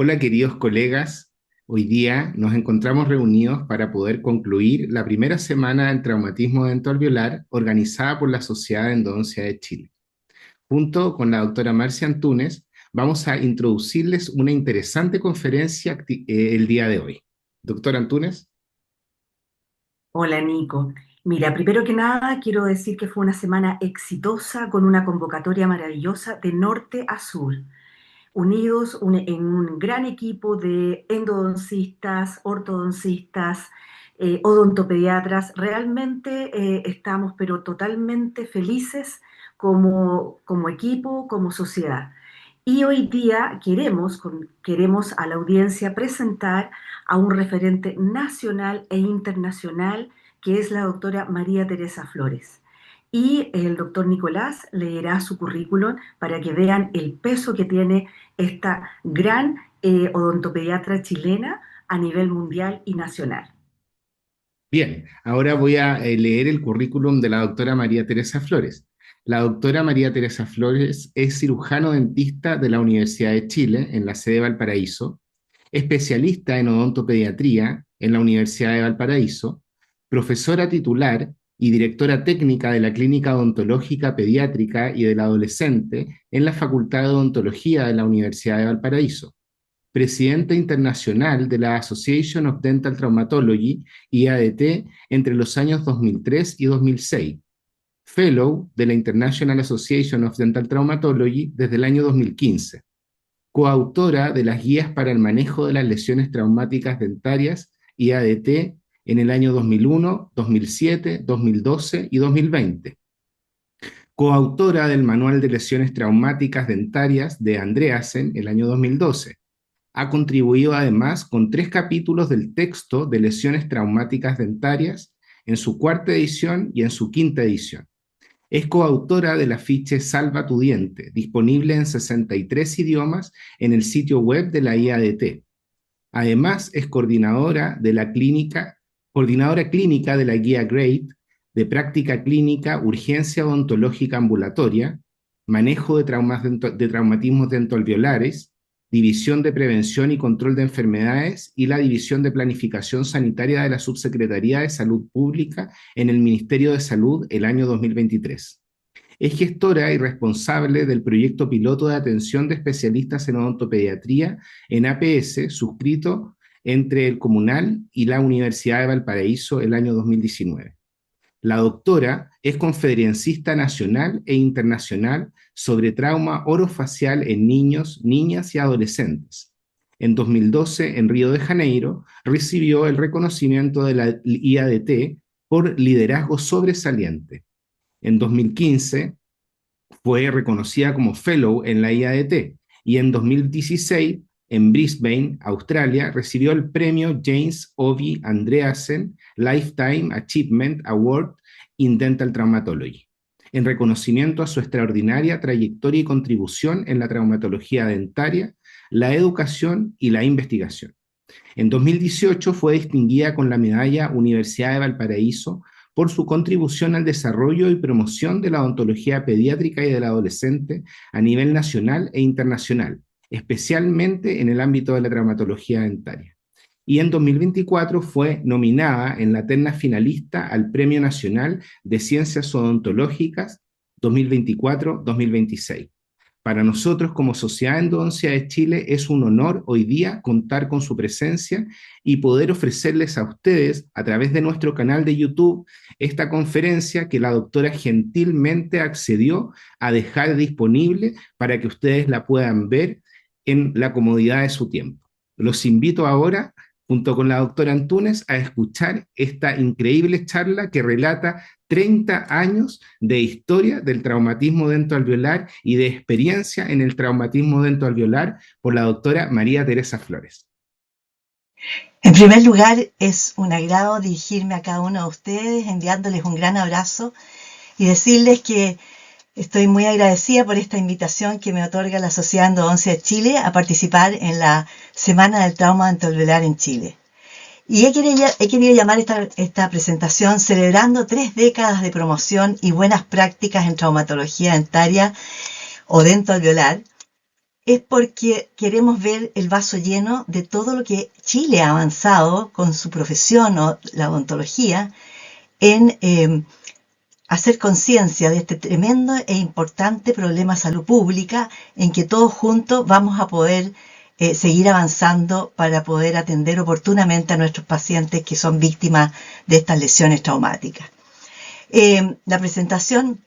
Hola queridos colegas, hoy día nos encontramos reunidos para poder concluir la primera semana del traumatismo dentoalveolar organizada por la Sociedad de Endodoncia de Chile. Junto con la doctora Marcia Antúnez, vamos a introducirles una interesante conferencia el día de hoy. Doctora Antúnez. Hola Nico. Mira, primero que nada quiero decir que fue una semana exitosa con una convocatoria maravillosa de norte a sur, unidos en un gran equipo de endodoncistas, ortodoncistas, odontopediatras. Realmente estamos pero totalmente felices como equipo, como sociedad. Y hoy día queremos a la audiencia presentar a un referente nacional e internacional que es la doctora María Teresa Flores. Y el doctor Nicolás leerá su currículum para que vean el peso que tiene esta gran odontopediatra chilena a nivel mundial y nacional. Bien, ahora voy a leer el currículum de la doctora María Teresa Flores. La doctora María Teresa Flores es cirujano dentista de la Universidad de Chile en la sede de Valparaíso, especialista en odontopediatría en la Universidad de Valparaíso, profesora titular y directora técnica de la Clínica Odontológica Pediátrica y del Adolescente en la Facultad de Odontología de la Universidad de Valparaíso, presidenta internacional de la Association of Dental Traumatology, IADT, entre los años 2003 y 2006, Fellow de la International Association of Dental Traumatology desde el año 2015, coautora de las guías para el manejo de las lesiones traumáticas dentarias, IADT, en el año 2001, 2007, 2012 y 2020, coautora del Manual de Lesiones Traumáticas Dentarias de Andreasen el año 2012. Ha contribuido además con 3 capítulos del texto de lesiones traumáticas dentarias en su cuarta edición y en su quinta edición. Es coautora del afiche Salva tu diente, disponible en 63 idiomas en el sitio web de la IADT. Además, es coordinadora clínica de la guía GREAT de práctica clínica urgencia odontológica ambulatoria, manejo de traumatismos dentoalveolares, división de prevención y control de enfermedades y la división de planificación sanitaria de la Subsecretaría de Salud Pública en el Ministerio de Salud el año 2023. Es gestora y responsable del proyecto piloto de atención de especialistas en odontopediatría en APS, suscrito entre el Comunal y la Universidad de Valparaíso el año 2019. La doctora es conferencista nacional e internacional sobre trauma orofacial en niños, niñas y adolescentes. En 2012, en Río de Janeiro, recibió el reconocimiento de la IADT por liderazgo sobresaliente. En 2015 fue reconocida como Fellow en la IADT y en 2016, en Brisbane, Australia, recibió el premio James Ovi Andreasen Lifetime Achievement Award in Dental Traumatology, en reconocimiento a su extraordinaria trayectoria y contribución en la traumatología dentaria, la educación y la investigación. En 2018 fue distinguida con la medalla Universidad de Valparaíso por su contribución al desarrollo y promoción de la odontología pediátrica y del adolescente a nivel nacional e internacional, especialmente en el ámbito de la traumatología dentaria. Y en 2024 fue nominada en la terna finalista al Premio Nacional de Ciencias Odontológicas 2024-2026. Para nosotros, como Sociedad de Endodoncia de Chile, es un honor hoy día contar con su presencia y poder ofrecerles a ustedes, a través de nuestro canal de YouTube, esta conferencia que la doctora gentilmente accedió a dejar disponible para que ustedes la puedan ver en la comodidad de su tiempo. Los invito ahora, junto con la doctora Antúnez, a escuchar esta increíble charla que relata 30 años de historia del traumatismo dentoalveolar y de experiencia en el traumatismo dentoalveolar por la doctora María Teresa Flores. En primer lugar, es un agrado dirigirme a cada uno de ustedes, enviándoles un gran abrazo y decirles que estoy muy agradecida por esta invitación que me otorga la Sociedad de Endodoncia de Chile a participar en la Semana del Trauma Dentoalveolar en Chile. Y he querido llamar esta presentación celebrando 3 décadas de promoción y buenas prácticas en traumatología dentaria o dentoalveolar, es porque queremos ver el vaso lleno de todo lo que Chile ha avanzado con su profesión o la odontología en hacer conciencia de este tremendo e importante problema de salud pública en que todos juntos vamos a poder seguir avanzando para poder atender oportunamente a nuestros pacientes que son víctimas de estas lesiones traumáticas. La presentación,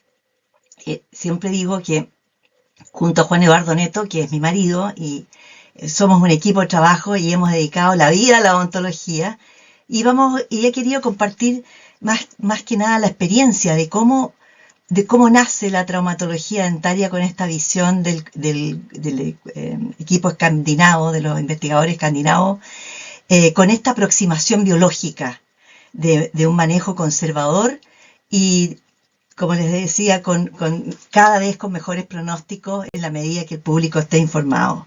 siempre digo que junto a Juan Eduardo Neto, que es mi marido, y somos un equipo de trabajo y hemos dedicado la vida a la odontología, y he querido compartir más que nada la experiencia de cómo nace la traumatología dentaria con esta visión del equipo escandinavo, de los investigadores escandinavos, con esta aproximación biológica de un manejo conservador y, como les decía, cada vez con mejores pronósticos en la medida que el público esté informado.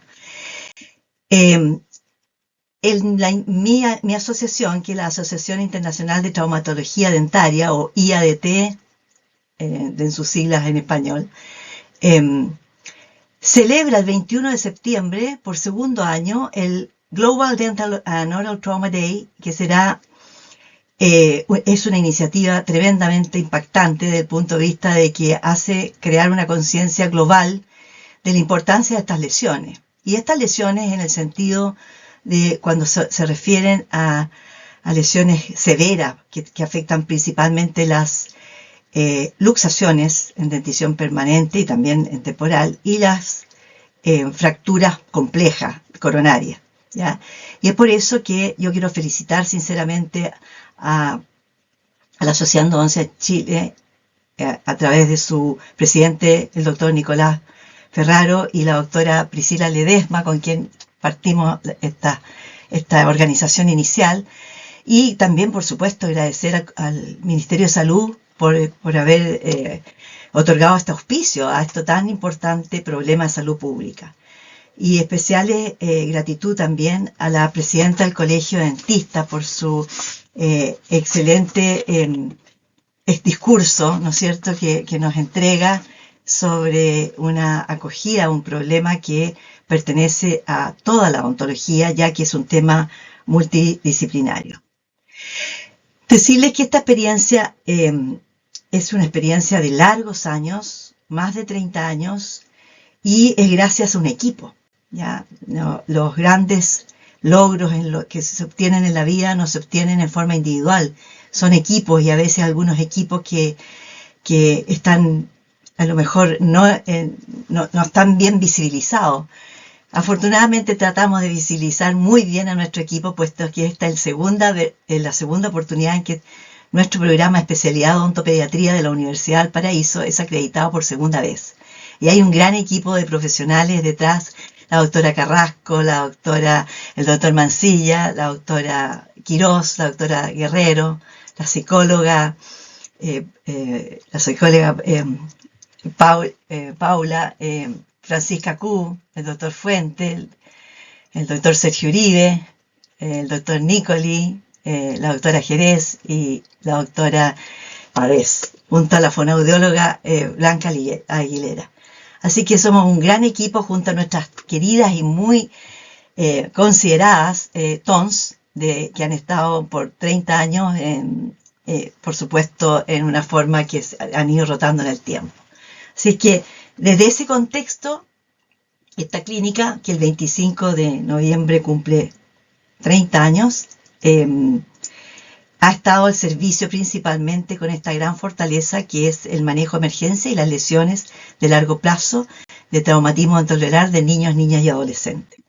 Mi asociación, que es la Asociación Internacional de Traumatología Dentaria, o IADT, en sus siglas en español, celebra el 21 de septiembre, por segundo año, el Global Dental and Oral Trauma Day, que es una iniciativa tremendamente impactante desde el punto de vista de que hace crear una conciencia global de la importancia de estas lesiones. Y estas lesiones en el sentido de cuando se refieren a lesiones severas que afectan principalmente las luxaciones en dentición permanente y también en temporal y las fracturas complejas coronarias, ¿ya? Y es por eso que yo quiero felicitar sinceramente a la Sociedad Endodoncia Chile a través de su presidente, el doctor Nicolás Ferraro, y la doctora Priscila Ledesma, con quien partimos esta organización inicial, y también, por supuesto, agradecer al Ministerio de Salud por haber otorgado este auspicio a esto tan importante problema de salud pública. Y especial gratitud también a la presidenta del Colegio de Dentistas por su excelente discurso, ¿no es cierto?, que nos entrega sobre una acogida a un problema que pertenece a toda la odontología, ya que es un tema multidisciplinario. Decirles que esta experiencia es una experiencia de largos años, más de 30 años, y es gracias a un equipo. ¿Ya? No, los grandes logros que se obtienen en la vida no se obtienen en forma individual, son equipos, y a veces algunos equipos que están a lo mejor no están bien visibilizados. Afortunadamente tratamos de visibilizar muy bien a nuestro equipo, puesto que esta es la segunda oportunidad en que nuestro programa de especialidad de odontopediatría de la Universidad del Paraíso es acreditado por segunda vez. Y hay un gran equipo de profesionales detrás: la doctora Carrasco, el doctor Mancilla, la doctora Quirós, la doctora Guerrero, la psicóloga Paula, Francisca Q, el doctor Fuente, el doctor Sergio Uribe, el doctor Nicoli, la doctora Jerez y la doctora Párez, junto a la fonoaudióloga Blanca Aguilera. Así que somos un gran equipo junto a nuestras queridas y muy consideradas TONS, que han estado por 30 años, por supuesto, en una forma que han ido rotando en el tiempo. Así que desde ese contexto, esta clínica, que el 25 de noviembre cumple 30 años, ha estado al servicio principalmente con esta gran fortaleza que es el manejo de emergencia y las lesiones de largo plazo de traumatismo dentovelar de niños, niñas y adolescentes.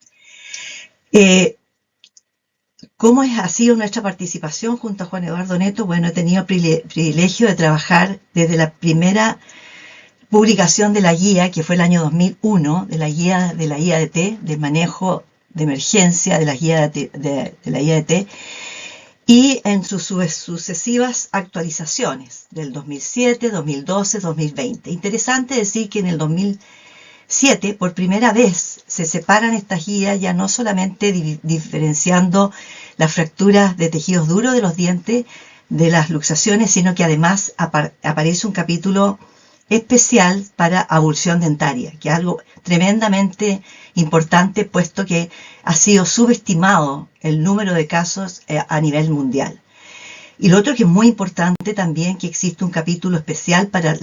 ¿Cómo ha sido nuestra participación junto a Juan Eduardo Neto? Bueno, he tenido el privilegio de trabajar desde la primera publicación de la guía, que fue el año 2001, de la guía de la IADT, de manejo de emergencia de la guía de la IADT, y en sus sucesivas actualizaciones del 2007, 2012, 2020. Interesante decir que en el 2007, por primera vez, se separan estas guías, ya no solamente diferenciando las fracturas de tejidos duros de los dientes de las luxaciones, sino que además aparece un capítulo especial para abulsión dentaria, que es algo tremendamente importante, puesto que ha sido subestimado el número de casos a nivel mundial. Y lo otro que es muy importante también, que existe un capítulo especial para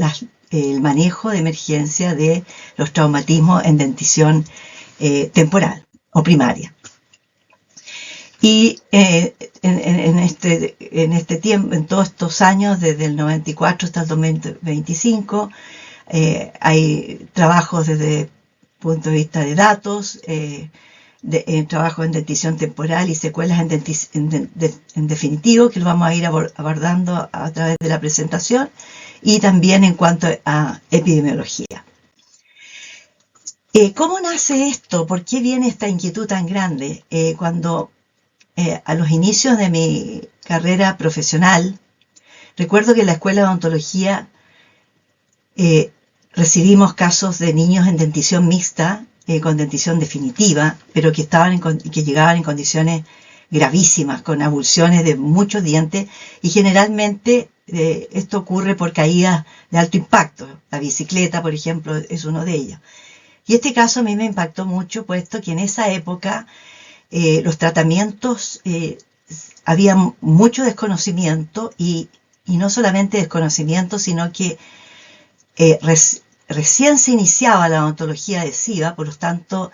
el manejo de emergencia de los traumatismos en dentición temporal o primaria. Y en este tiempo, en todos estos años, desde el 94 hasta el 2025, hay trabajos desde el punto de vista de datos, trabajo en dentición temporal y secuelas en definitivo, que lo vamos a ir abordando a través de la presentación, y también en cuanto a epidemiología. ¿Cómo nace esto? ¿Por qué viene esta inquietud tan grande? Cuando a los inicios de mi carrera profesional, recuerdo que en la escuela de odontología recibimos casos de niños en dentición mixta, con dentición definitiva, pero que llegaban en condiciones gravísimas, con avulsiones de muchos dientes, y generalmente esto ocurre por caídas de alto impacto. La bicicleta, por ejemplo, es uno de ellos. Y este caso a mí me impactó mucho, puesto que en esa época los tratamientos, había mucho desconocimiento, y no solamente desconocimiento, sino que recién se iniciaba la odontología adhesiva, por lo tanto,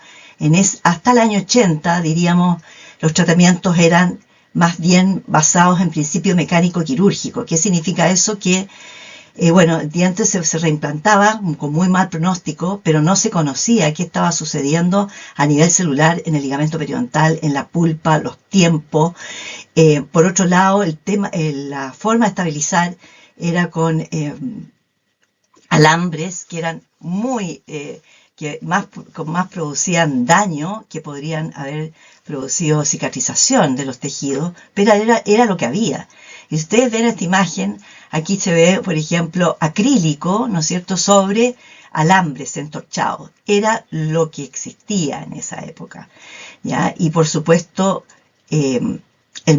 hasta el año 80, diríamos, los tratamientos eran más bien basados en principio mecánico-quirúrgico. ¿Qué significa eso? Que el diente se reimplantaba con muy mal pronóstico, pero no se conocía qué estaba sucediendo a nivel celular en el ligamento periodontal, en la pulpa, los tiempos. Por otro lado, la forma de estabilizar era con alambres que eran que más producían daño, que podrían haber producido cicatrización de los tejidos, pero era lo que había. Y si ustedes ven esta imagen, aquí se ve, por ejemplo, acrílico, ¿no es cierto?, sobre alambres entorchados. Era lo que existía en esa época, ¿ya? Y por supuesto, el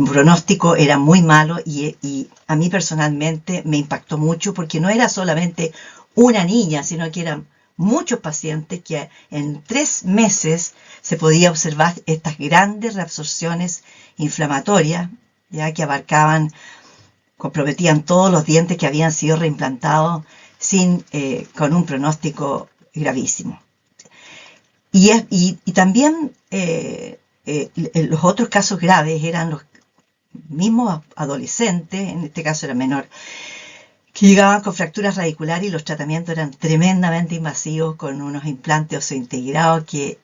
pronóstico era muy malo, y a mí personalmente me impactó mucho, porque no era solamente una niña, sino que eran muchos pacientes que en 3 meses se podía observar estas grandes reabsorciones inflamatorias, ya que comprometían todos los dientes que habían sido reimplantados con un pronóstico gravísimo. Y también los otros casos graves eran los mismos adolescentes, en este caso era menor, que llegaban con fracturas radiculares, y los tratamientos eran tremendamente invasivos, con unos implantes oseointegrados que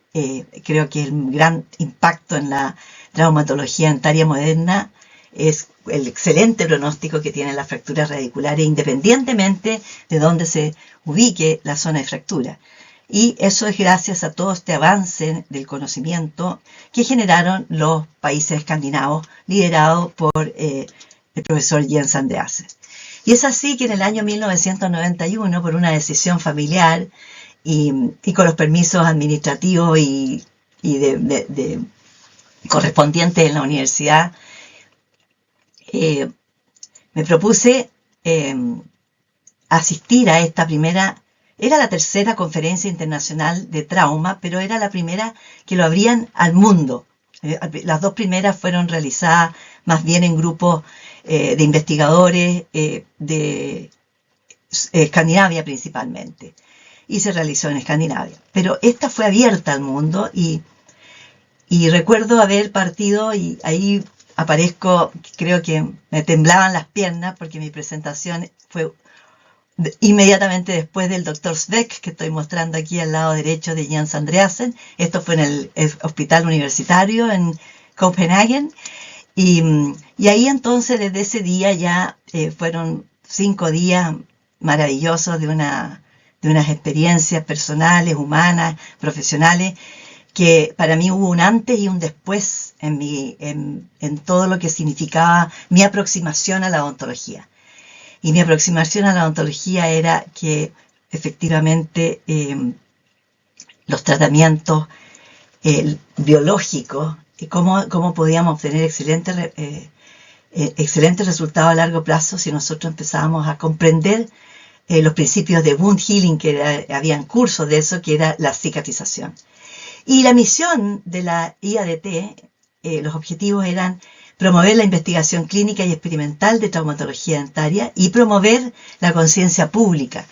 creo que el gran impacto en la traumatología dentaria moderna es el excelente pronóstico que tienen las fracturas radiculares, independientemente de dónde se ubique la zona de fractura. Y eso es gracias a todo este avance del conocimiento que generaron los países escandinavos, liderados por el profesor Jens Andreasen. Y es así que en el año 1991, por una decisión familiar y con los permisos administrativos y correspondientes en la universidad, me propuse asistir a esta primera. Era la tercera conferencia internacional de trauma, pero era la primera que lo abrían al mundo. Las 2 primeras fueron realizadas más bien en grupos de investigadores de Escandinavia principalmente, y se realizó en Escandinavia. Pero esta fue abierta al mundo, y recuerdo haber partido, y ahí aparezco, creo que me temblaban las piernas, porque mi presentación fue inmediatamente después del Dr. Sveck, que estoy mostrando aquí al lado derecho de Jens Andreasen. Esto fue en el hospital universitario en Copenhague. Y ahí entonces, desde ese día ya fueron 5 días maravillosos de unas experiencias personales, humanas, profesionales, que para mí hubo un antes y un después en todo lo que significaba mi aproximación a la odontología. Y mi aproximación a la odontología era que efectivamente los tratamientos biológicos, cómo podíamos obtener excelentes resultados a largo plazo si nosotros empezábamos a comprender los principios de wound healing, habían cursos de eso, que era la cicatrización. Y la misión de la IADT, los objetivos eran promover la investigación clínica y experimental de traumatología dentaria y promover la conciencia pública,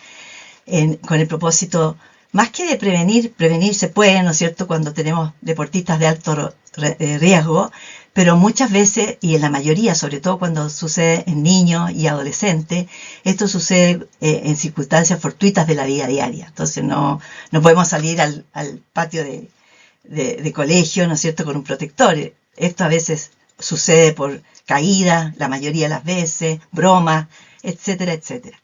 con el propósito, más que de prevenir se puede, ¿no es cierto?, cuando tenemos deportistas de alto riesgo, pero muchas veces, y en la mayoría, sobre todo cuando sucede en niños y adolescentes, esto sucede en circunstancias fortuitas de la vida diaria. Entonces no podemos salir al patio de colegio, ¿no es cierto?, con un protector. Esto a veces sucede por caída, la mayoría de las veces, bromas, etcétera, etcétera.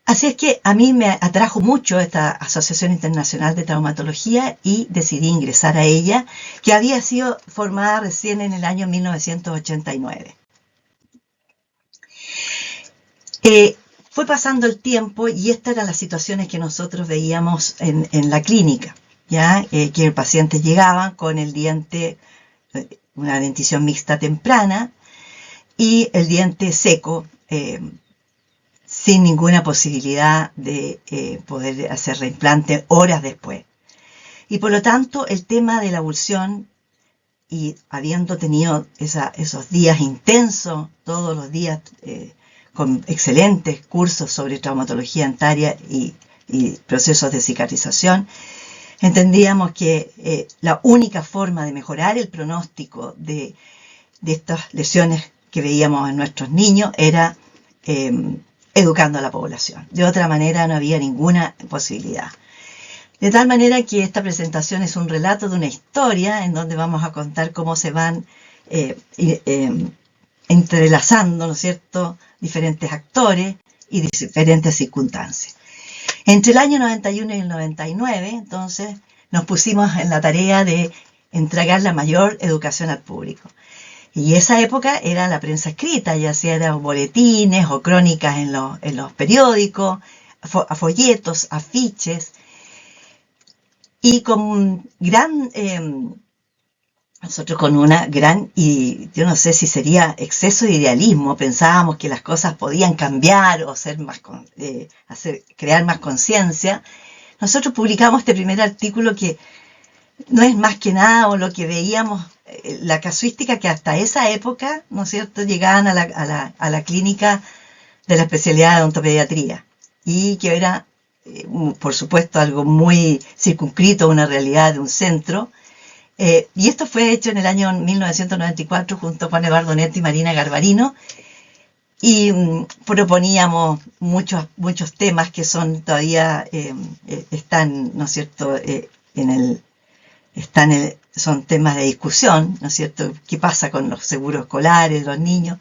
Así es que a mí me atrajo mucho esta Asociación Internacional de Traumatología y decidí ingresar a ella, que había sido formada recién en el año 1989. Fue pasando el tiempo y estas eran las situaciones que nosotros veíamos en la clínica, ¿ya? Que pacientes llegaban con el diente, una dentición mixta temprana y el diente seco, sin ninguna posibilidad de poder hacer reimplante horas después. Y por lo tanto, el tema de la abulsión, y habiendo tenido esos días intensos, todos los días, con excelentes cursos sobre traumatología dentaria y procesos de cicatrización, entendíamos que la única forma de mejorar el pronóstico de estas lesiones que veíamos en nuestros niños era educando a la población. De otra manera no había ninguna posibilidad. De tal manera que esta presentación es un relato de una historia en donde vamos a contar cómo se van entrelazando, ¿no es cierto?, diferentes actores y diferentes circunstancias. Entre el año 91 y el 99, entonces, nos pusimos en la tarea de entregar la mayor educación al público. Y esa época era la prensa escrita, ya sea eran boletines o crónicas en los periódicos, folletos, afiches, y con nosotros con una gran, y yo no sé si sería exceso de idealismo, pensábamos que las cosas podían cambiar o ser más, crear más conciencia. Nosotros publicamos este primer artículo que no es más que nada o lo que veíamos, la casuística que hasta esa época, ¿no es cierto?, llegaban a la clínica de la especialidad de odontopediatría y que era, por supuesto, algo muy circunscrito a una realidad de un centro. Y esto fue hecho en el año 1994 junto con Eduardo Neto y Marina Garbarino, y proponíamos muchos temas que son todavía están, ¿no es cierto?, son temas de discusión, ¿no es cierto?, qué pasa con los seguros escolares, los niños,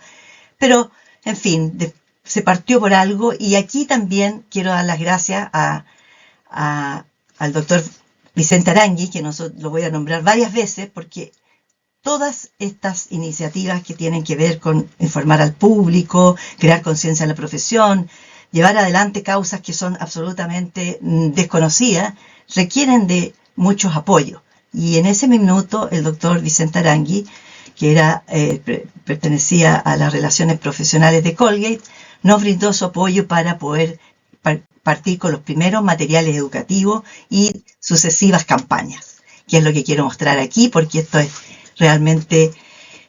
pero en fin, se partió por algo. Y aquí también quiero dar las gracias al doctor Vicente Arangui, que lo voy a nombrar varias veces, porque todas estas iniciativas que tienen que ver con informar al público, crear conciencia en la profesión, llevar adelante causas que son absolutamente desconocidas, requieren de muchos apoyos. Y en ese minuto el doctor Vicente Arangui, que pertenecía a las relaciones profesionales de Colgate, nos brindó su apoyo para poder partir con los primeros materiales educativos y sucesivas campañas, que es lo que quiero mostrar aquí, porque esto es realmente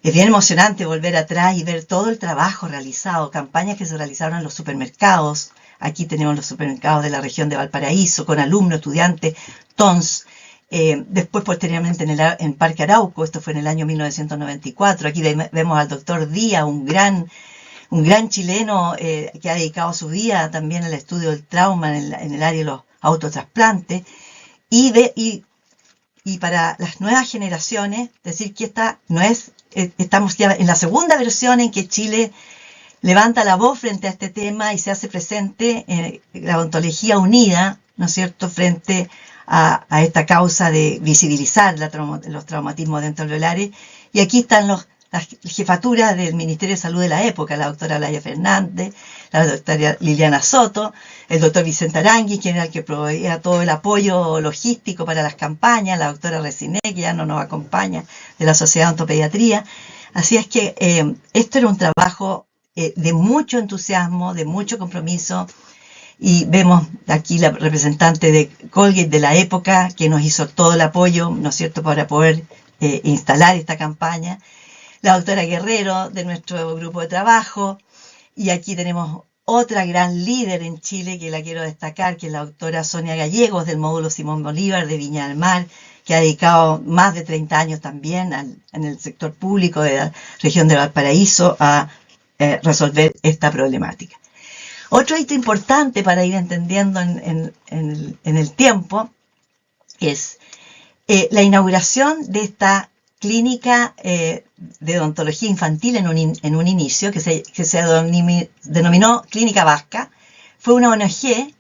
bien emocionante volver atrás y ver todo el trabajo realizado, campañas que se realizaron en los supermercados. Aquí tenemos los supermercados de la región de Valparaíso, con alumnos, estudiantes, TONS. Después, posteriormente, en Parque Arauco, esto fue en el año 1994. Aquí vemos al doctor Díaz, un gran chileno que ha dedicado su vida también al estudio del trauma en el área de los autotrasplantes. Y para las nuevas generaciones, decir que estamos ya en la segunda versión en que Chile levanta la voz frente a este tema y se hace presente la odontología unida, ¿no es cierto?, frente a esta causa de visibilizar los traumatismos dentoalveolares. Y aquí están las jefaturas del Ministerio de Salud de la época, la doctora Laia Fernández, la doctora Liliana Soto, el doctor Vicente Arangui, quien era el que proveía todo el apoyo logístico para las campañas, la doctora Resiné, que ya no nos acompaña, de la Sociedad de Odontopediatría. Así es que esto era un trabajo de mucho entusiasmo, de mucho compromiso, y vemos aquí la representante de Colgate de la época que nos hizo todo el apoyo, ¿no es cierto?, para poder instalar esta campaña. La doctora Guerrero de nuestro grupo de trabajo, y aquí tenemos otra gran líder en Chile que la quiero destacar, que es la doctora Sonia Gallegos del módulo Simón Bolívar de Viña del Mar, que ha dedicado más de 30 años también en el sector público de la región de Valparaíso a resolver esta problemática. Otro hito importante para ir entendiendo en el tiempo es la inauguración de esta clínica de odontología infantil en un inicio, que se denominó Clínica Vasca. Fue una ONG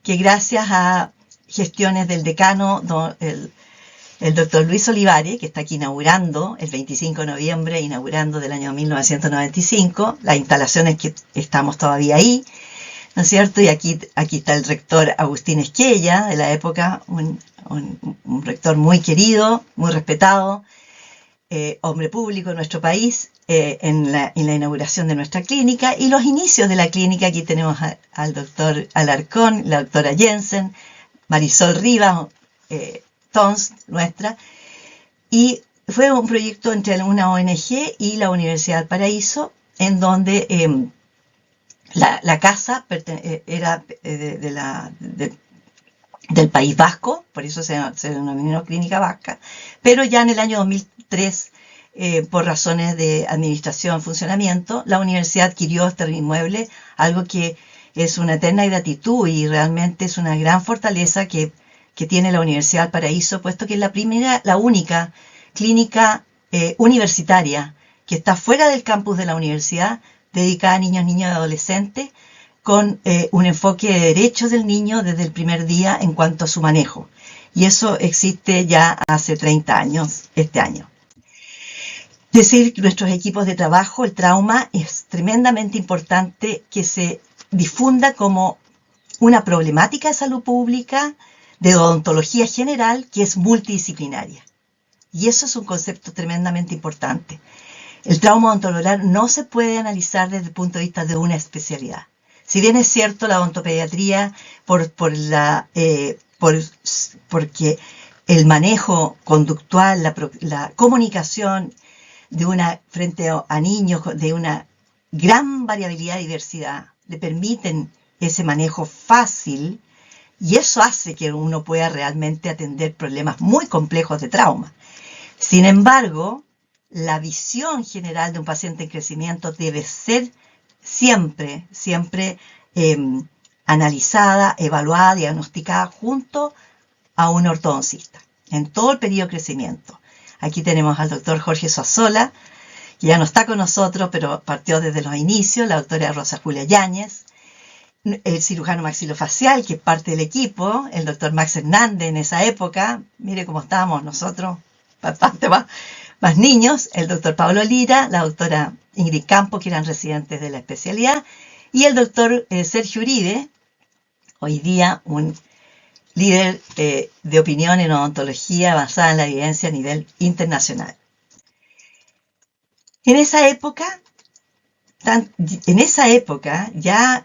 que, gracias a gestiones del decano, el doctor Luis Olivares, que está aquí inaugurando el 25 de noviembre, inaugurando del año 1995, las instalaciones que estamos todavía ahí, ¿no es cierto? Y aquí está el rector Agustín Esquella, de la época, un rector muy querido, muy respetado, hombre público en nuestro país, en la inauguración de nuestra clínica, y los inicios de la clínica. Aquí tenemos al doctor Alarcón, la doctora Jensen, Marisol Rivas, Tons, nuestra, y fue un proyecto entre una ONG y la Universidad del Paraíso, en donde la casa era del País Vasco, por eso se denominó Clínica Vasca, pero ya en el año 2003, por razones de administración, funcionamiento, la universidad adquirió este inmueble, algo que es una eterna gratitud y realmente es una gran fortaleza que tiene la Universidad del Paraíso, puesto que es la única clínica universitaria que está fuera del campus de la universidad, dedicada a niños, niñas y adolescentes, con un enfoque de derechos del niño desde el primer día en cuanto a su manejo. Y eso existe ya hace 30 años, este año. Decir que nuestros equipos de trabajo, el trauma, es tremendamente importante que se difunda como una problemática de salud pública, de odontología general, que es multidisciplinaria. Y eso es un concepto tremendamente importante. El trauma odontologar no se puede analizar desde el punto de vista de una especialidad. Si bien es cierto, la odontopediatría, porque el manejo conductual, la comunicación frente a niños de una gran variabilidad y diversidad, le permiten ese manejo fácil, y eso hace que uno pueda realmente atender problemas muy complejos de trauma. Sin embargo, la visión general de un paciente en crecimiento debe ser siempre analizada, evaluada, diagnosticada junto a un ortodoncista en todo el periodo de crecimiento. Aquí tenemos al doctor Jorge Soazola, que ya no está con nosotros, pero partió desde los inicios, la doctora Rosa Julia Yáñez, el cirujano maxilofacial, que es parte del equipo, el doctor Max Hernández en esa época, mire cómo estábamos nosotros, bastante más niños, el doctor Pablo Lira, la doctora Ingrid Campo, que eran residentes de la especialidad, y el doctor Sergio Uribe, hoy día un líder de opinión en odontología basada en la evidencia a nivel internacional. En esa época, ya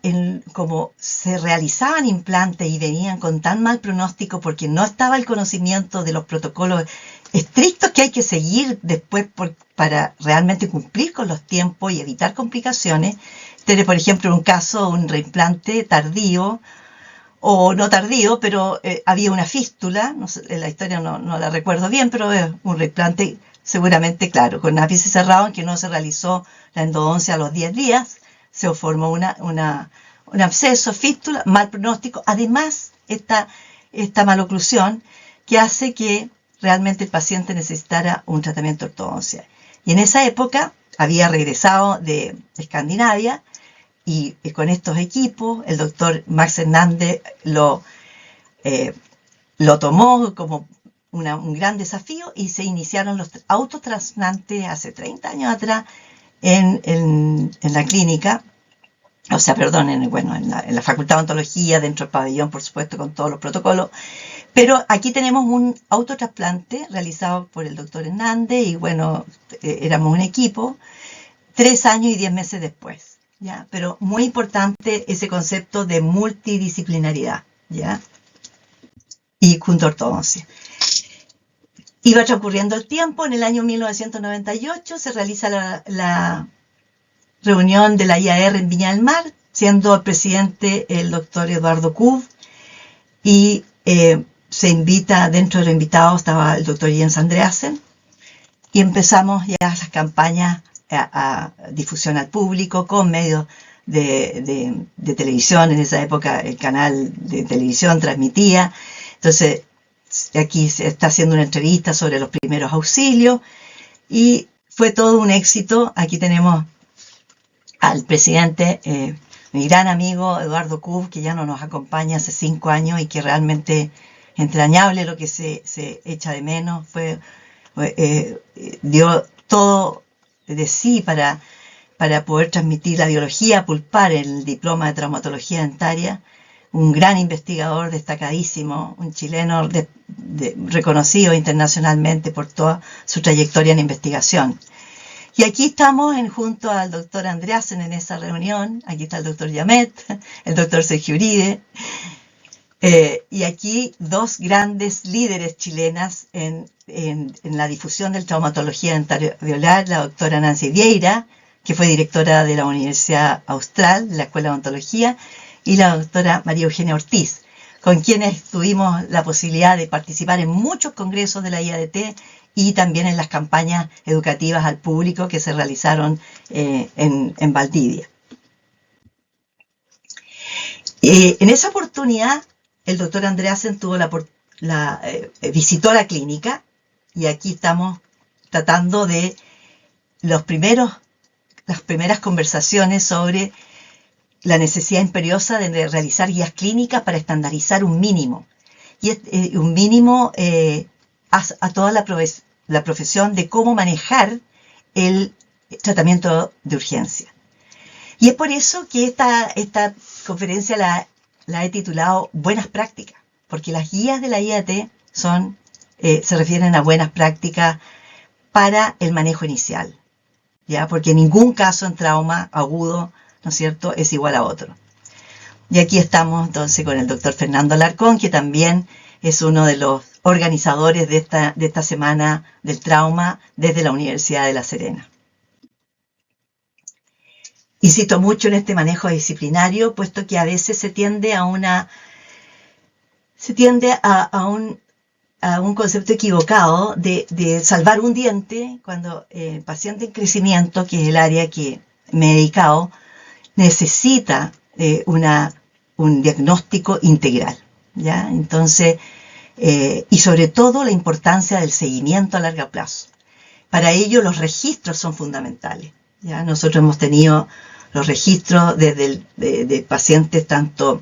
como se realizaban implantes y venían con tan mal pronóstico porque no estaba el conocimiento de los protocolos estrictos que hay que seguir después para realmente cumplir con los tiempos y evitar complicaciones. Tiene, por ejemplo, un caso, un reimplante tardío, o no tardío, pero había una fístula, no sé, la historia no la recuerdo bien, pero es un reimplante seguramente, claro, con ápice cerrado, en que no se realizó la endodoncia a los 10 días, se formó un absceso, fístula, mal pronóstico. Además, esta maloclusión que hace que realmente el paciente necesitara un tratamiento de ortodoncia. Y en esa época había regresado de Escandinavia, y con estos equipos el doctor Max Hernández lo tomó como un gran desafío, y se iniciaron los autotrasplantes hace 30 años atrás en la clínica, o sea, perdón, en la Facultad de Odontología, dentro del pabellón, por supuesto, con todos los protocolos. Pero aquí tenemos un autotrasplante realizado por el doctor Hernández, y bueno, éramos un equipo, 3 años y 10 meses después. ¿ya? Pero muy importante ese concepto de multidisciplinariedad, ¿ya? Y junto a ortodoncia. Iba transcurriendo el tiempo, en el año 1998 se realiza la reunión de la IAR en Viña del Mar, siendo el presidente el doctor Eduardo Kub, y se invita, dentro de los invitados estaba el doctor Jens Andreasen, y empezamos ya las campañas a difusión al público con medios de televisión. En esa época el canal de televisión transmitía. Entonces aquí se está haciendo una entrevista sobre los primeros auxilios y fue todo un éxito. Aquí tenemos al presidente, mi gran amigo Eduardo Kub, que ya no nos acompaña hace 5 años y que realmente entrañable lo que se echa de menos. Dio todo de sí para poder transmitir la biología pulpar, el diploma de traumatología dentaria. Un gran investigador destacadísimo, un chileno reconocido internacionalmente por toda su trayectoria en investigación. Y aquí estamos junto al doctor Andreasen en esa reunión. Aquí está el doctor Yamet, el doctor Sergio Uribe. Y aquí dos grandes líderes chilenas en la difusión del traumatología dentaria violar, la doctora Nancy Vieira, que fue directora de la Universidad Austral, de la Escuela de Odontología, y la doctora María Eugenia Ortiz, con quienes tuvimos la posibilidad de participar en muchos congresos de la IADT y también en las campañas educativas al público que se realizaron en Valdivia. En esa oportunidad, el doctor Andreasen visitó la clínica y aquí estamos tratando de las primeras conversaciones sobre la necesidad imperiosa de realizar guías clínicas para estandarizar un mínimo. Y un mínimo a toda la profesión de cómo manejar el tratamiento de urgencia. Y es por eso que esta conferencia la he titulado Buenas Prácticas, porque las guías de la IAT se refieren a buenas prácticas para el manejo inicial, ¿ya? Porque ningún caso en trauma agudo, ¿no es cierto?, es igual a otro. Y aquí estamos entonces con el doctor Fernando Alarcón, que también es uno de los organizadores de esta semana del trauma desde la Universidad de La Serena. Insisto mucho en este manejo disciplinario, puesto que a veces se tiende a un concepto equivocado de salvar un diente cuando el paciente en crecimiento, que es el área que me he dedicado, necesita un diagnóstico integral, ¿ya? Entonces, y sobre todo la importancia del seguimiento a largo plazo. Para ello los registros son fundamentales, ¿ya? Nosotros hemos tenido los registros de pacientes, tanto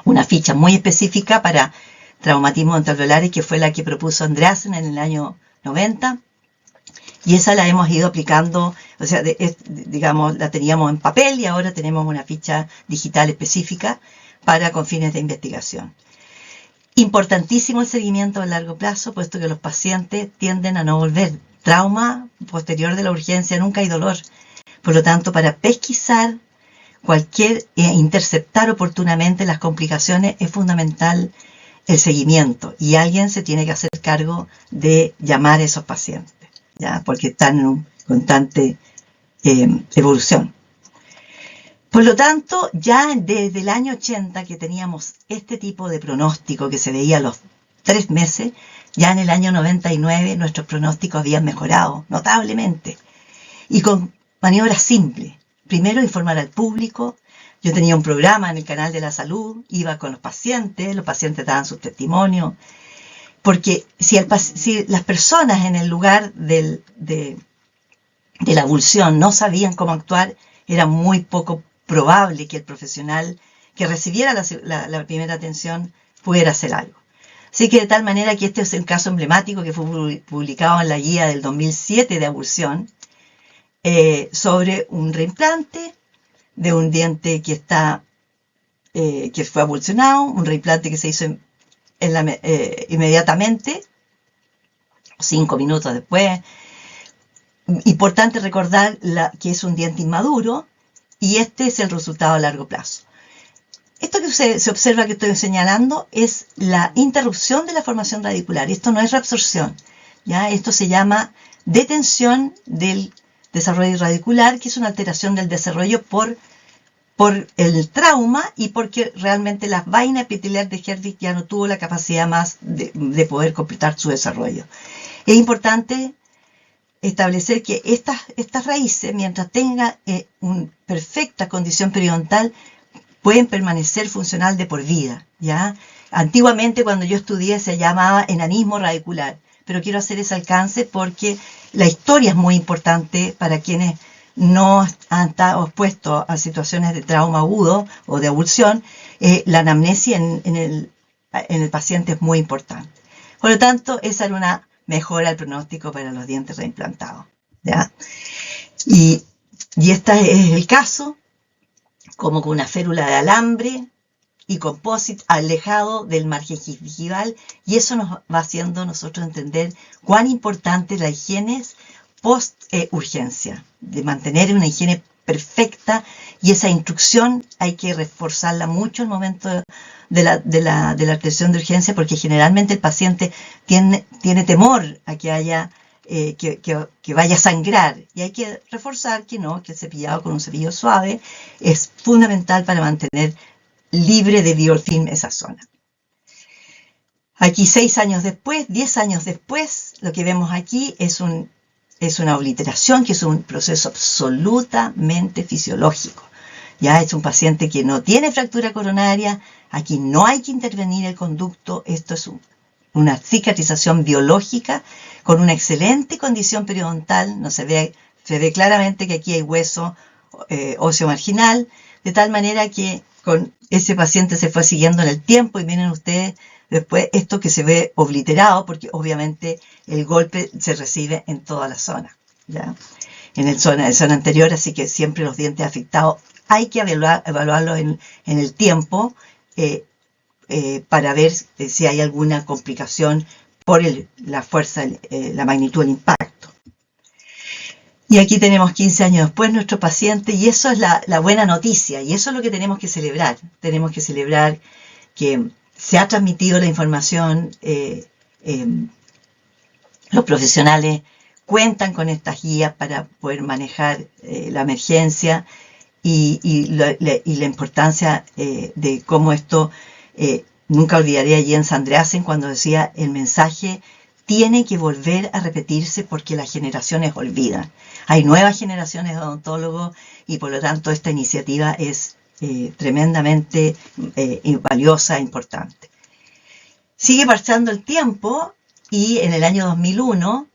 una ficha muy específica para traumatismo dentalveolares, que fue la que propuso Andreasen en el año 90, y esa la hemos ido aplicando, o sea, digamos, la teníamos en papel y ahora tenemos una ficha digital específica con fines de investigación. Importantísimo el seguimiento a largo plazo, puesto que los pacientes tienden a no volver. Trauma posterior de la urgencia, nunca hay dolor. Por lo tanto, para pesquisar interceptar oportunamente las complicaciones es fundamental el seguimiento, y alguien se tiene que hacer cargo de llamar a esos pacientes, ¿ya? Porque están en una constante evolución. Por lo tanto, ya desde el año 80 que teníamos este tipo de pronóstico que se veía a los 3 meses, ya en el año 99 nuestros pronósticos habían mejorado notablemente. Y con maniobras simples. Primero, informar al público. Yo tenía un programa en el canal de la salud, iba con los pacientes daban sus testimonios. Porque si las personas en el lugar de la avulsión no sabían cómo actuar, era muy poco probable que el profesional que recibiera la primera atención pudiera hacer algo. Así que de tal manera que este es el caso emblemático que fue publicado en la guía del 2007 de avulsión, sobre un reimplante de un diente que fue avulsionado, un reimplante que se hizo inmediatamente, 5 minutos después. Importante recordar que es un diente inmaduro y este es el resultado a largo plazo. Esto que se observa que estoy señalando es la interrupción de la formación radicular. Esto no es reabsorción, ¿ya? Esto se llama detención del desarrollo radicular, que es una alteración del desarrollo por el trauma y porque realmente la vaina epitelial de Herdvik ya no tuvo la capacidad más de poder completar su desarrollo. Es importante establecer que estas raíces, mientras tengan una perfecta condición periodontal, pueden permanecer funcional de por vida, ¿ya? Antiguamente, cuando yo estudié, se llamaba enanismo radicular, pero quiero hacer ese alcance porque la historia es muy importante para quienes no han estado expuestos a situaciones de trauma agudo o de avulsión. La anamnesis en el paciente es muy importante. Por lo tanto, esa era una mejora del pronóstico para los dientes reimplantados, ¿ya? Y este es el caso, como con una férula de alambre y composite alejado del margen gingival, y eso nos va haciendo nosotros entender cuán importante es la higiene post-urgencia, de mantener una higiene perfecta, y esa instrucción hay que reforzarla mucho en el momento de la atención de urgencia, porque generalmente el paciente tiene temor a que haya que vaya a sangrar, y hay que reforzar que el cepillado con un cepillo suave es fundamental para mantener libre de biofilm esa zona. Aquí 6 años después, 10 años después, lo que vemos aquí es una obliteración, que es un proceso absolutamente fisiológico. Ya es un paciente que no tiene fractura coronaria, aquí no hay que intervenir el conducto, esto es una cicatrización biológica con una excelente condición periodontal. No se ve claramente que aquí hay hueso óseo marginal, de tal manera que con ese paciente se fue siguiendo en el tiempo, y miren ustedes después esto que se ve obliterado, porque obviamente el golpe se recibe en toda la zona, ¿ya? En la zona anterior, así que siempre los dientes afectados hay que evaluarlos en el tiempo, para ver si hay alguna complicación por la fuerza, la magnitud del impacto. Y aquí tenemos 15 años después nuestro paciente, y eso es la buena noticia, y eso es lo que tenemos que celebrar. Tenemos que celebrar que se ha transmitido la información, los profesionales cuentan con estas guías para poder manejar la emergencia, y la importancia de cómo esto. Nunca olvidaré a Jens Andreasen cuando decía: el mensaje tiene que volver a repetirse porque las generaciones olvidan. Hay nuevas generaciones de odontólogos, y por lo tanto esta iniciativa es tremendamente valiosa e importante. Sigue pasando el tiempo, y en el año 2001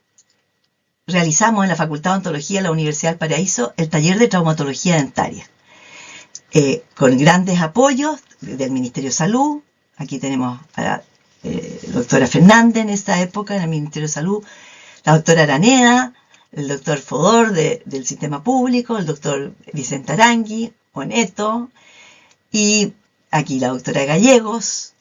realizamos en la Facultad de Odontología de la Universidad del Paraíso el taller de traumatología dentaria, con grandes apoyos del Ministerio de Salud. Aquí tenemos a la doctora Fernández en esta época en el Ministerio de Salud, la doctora Araneda, el doctor Fodor del Sistema Público, el doctor Vicente Arangui, Oneto, y aquí la doctora Gallegos,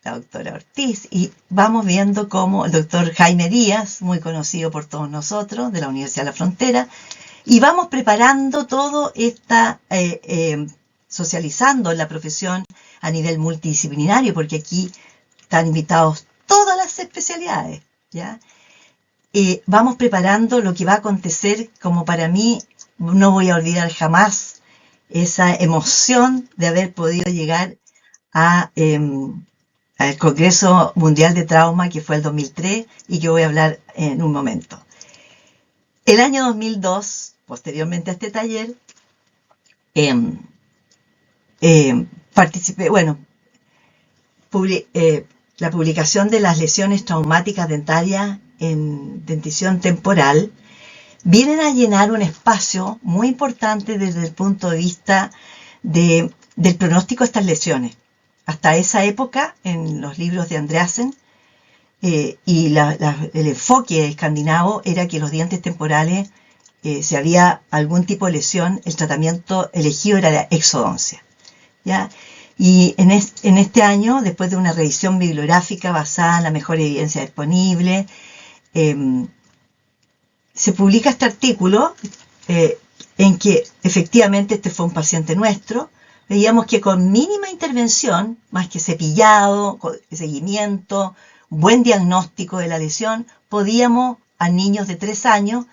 la doctora Ortiz, y vamos viendo cómo el doctor Jaime Díaz, muy conocido por todos nosotros, de la Universidad de la Frontera, y vamos preparando todo socializando la profesión a nivel multidisciplinario, porque aquí están invitados todas las especialidades, ¿ya? Vamos preparando lo que va a acontecer, como para mí, no voy a olvidar jamás esa emoción de haber podido llegar al Congreso Mundial de Trauma, que fue el 2003, y que voy a hablar en un momento. El año 2002, posteriormente a este taller, participé, la publicación de las lesiones traumáticas dentarias en dentición temporal vienen a llenar un espacio muy importante desde el punto de vista del pronóstico de estas lesiones. Hasta esa época, en los libros de Andreasen, y el enfoque escandinavo era que los dientes temporales, si había algún tipo de lesión, el tratamiento elegido era la exodoncia, ¿ya? Y en este año, después de una revisión bibliográfica basada en la mejor evidencia disponible, se publica este artículo en que efectivamente este fue un paciente nuestro. Veíamos que con mínima intervención, más que cepillado, seguimiento, buen diagnóstico de la lesión, podíamos a niños de 3 años,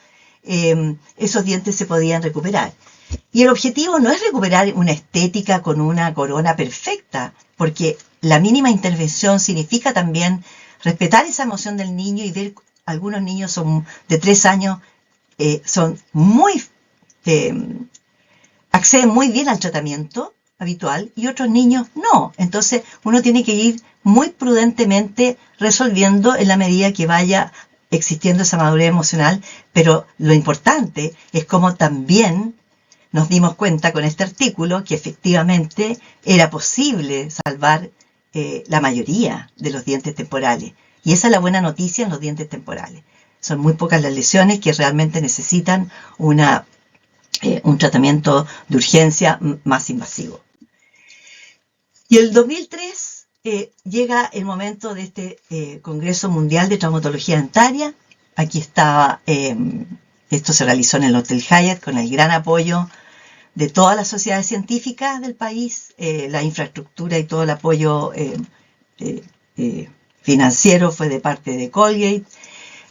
esos dientes se podían recuperar. Y el objetivo no es recuperar una estética con una corona perfecta, porque la mínima intervención significa también respetar esa emoción del niño y ver, algunos niños son de 3 años, son muy, acceden muy bien al tratamiento habitual y otros niños no. Entonces uno tiene que ir muy prudentemente resolviendo en la medida que vaya existiendo esa madurez emocional, pero lo importante es cómo también nos dimos cuenta con este artículo que efectivamente era posible salvar la mayoría de los dientes temporales. Y esa es la buena noticia en los dientes temporales. Son muy pocas las lesiones que realmente necesitan un tratamiento de urgencia más invasivo. Y el 2003 llega el momento de este Congreso Mundial de Traumatología Dentaria. Aquí estaba, esto se realizó en el Hotel Hyatt con el gran apoyo de todas las sociedades científicas del país, la infraestructura y todo el apoyo financiero fue de parte de Colgate.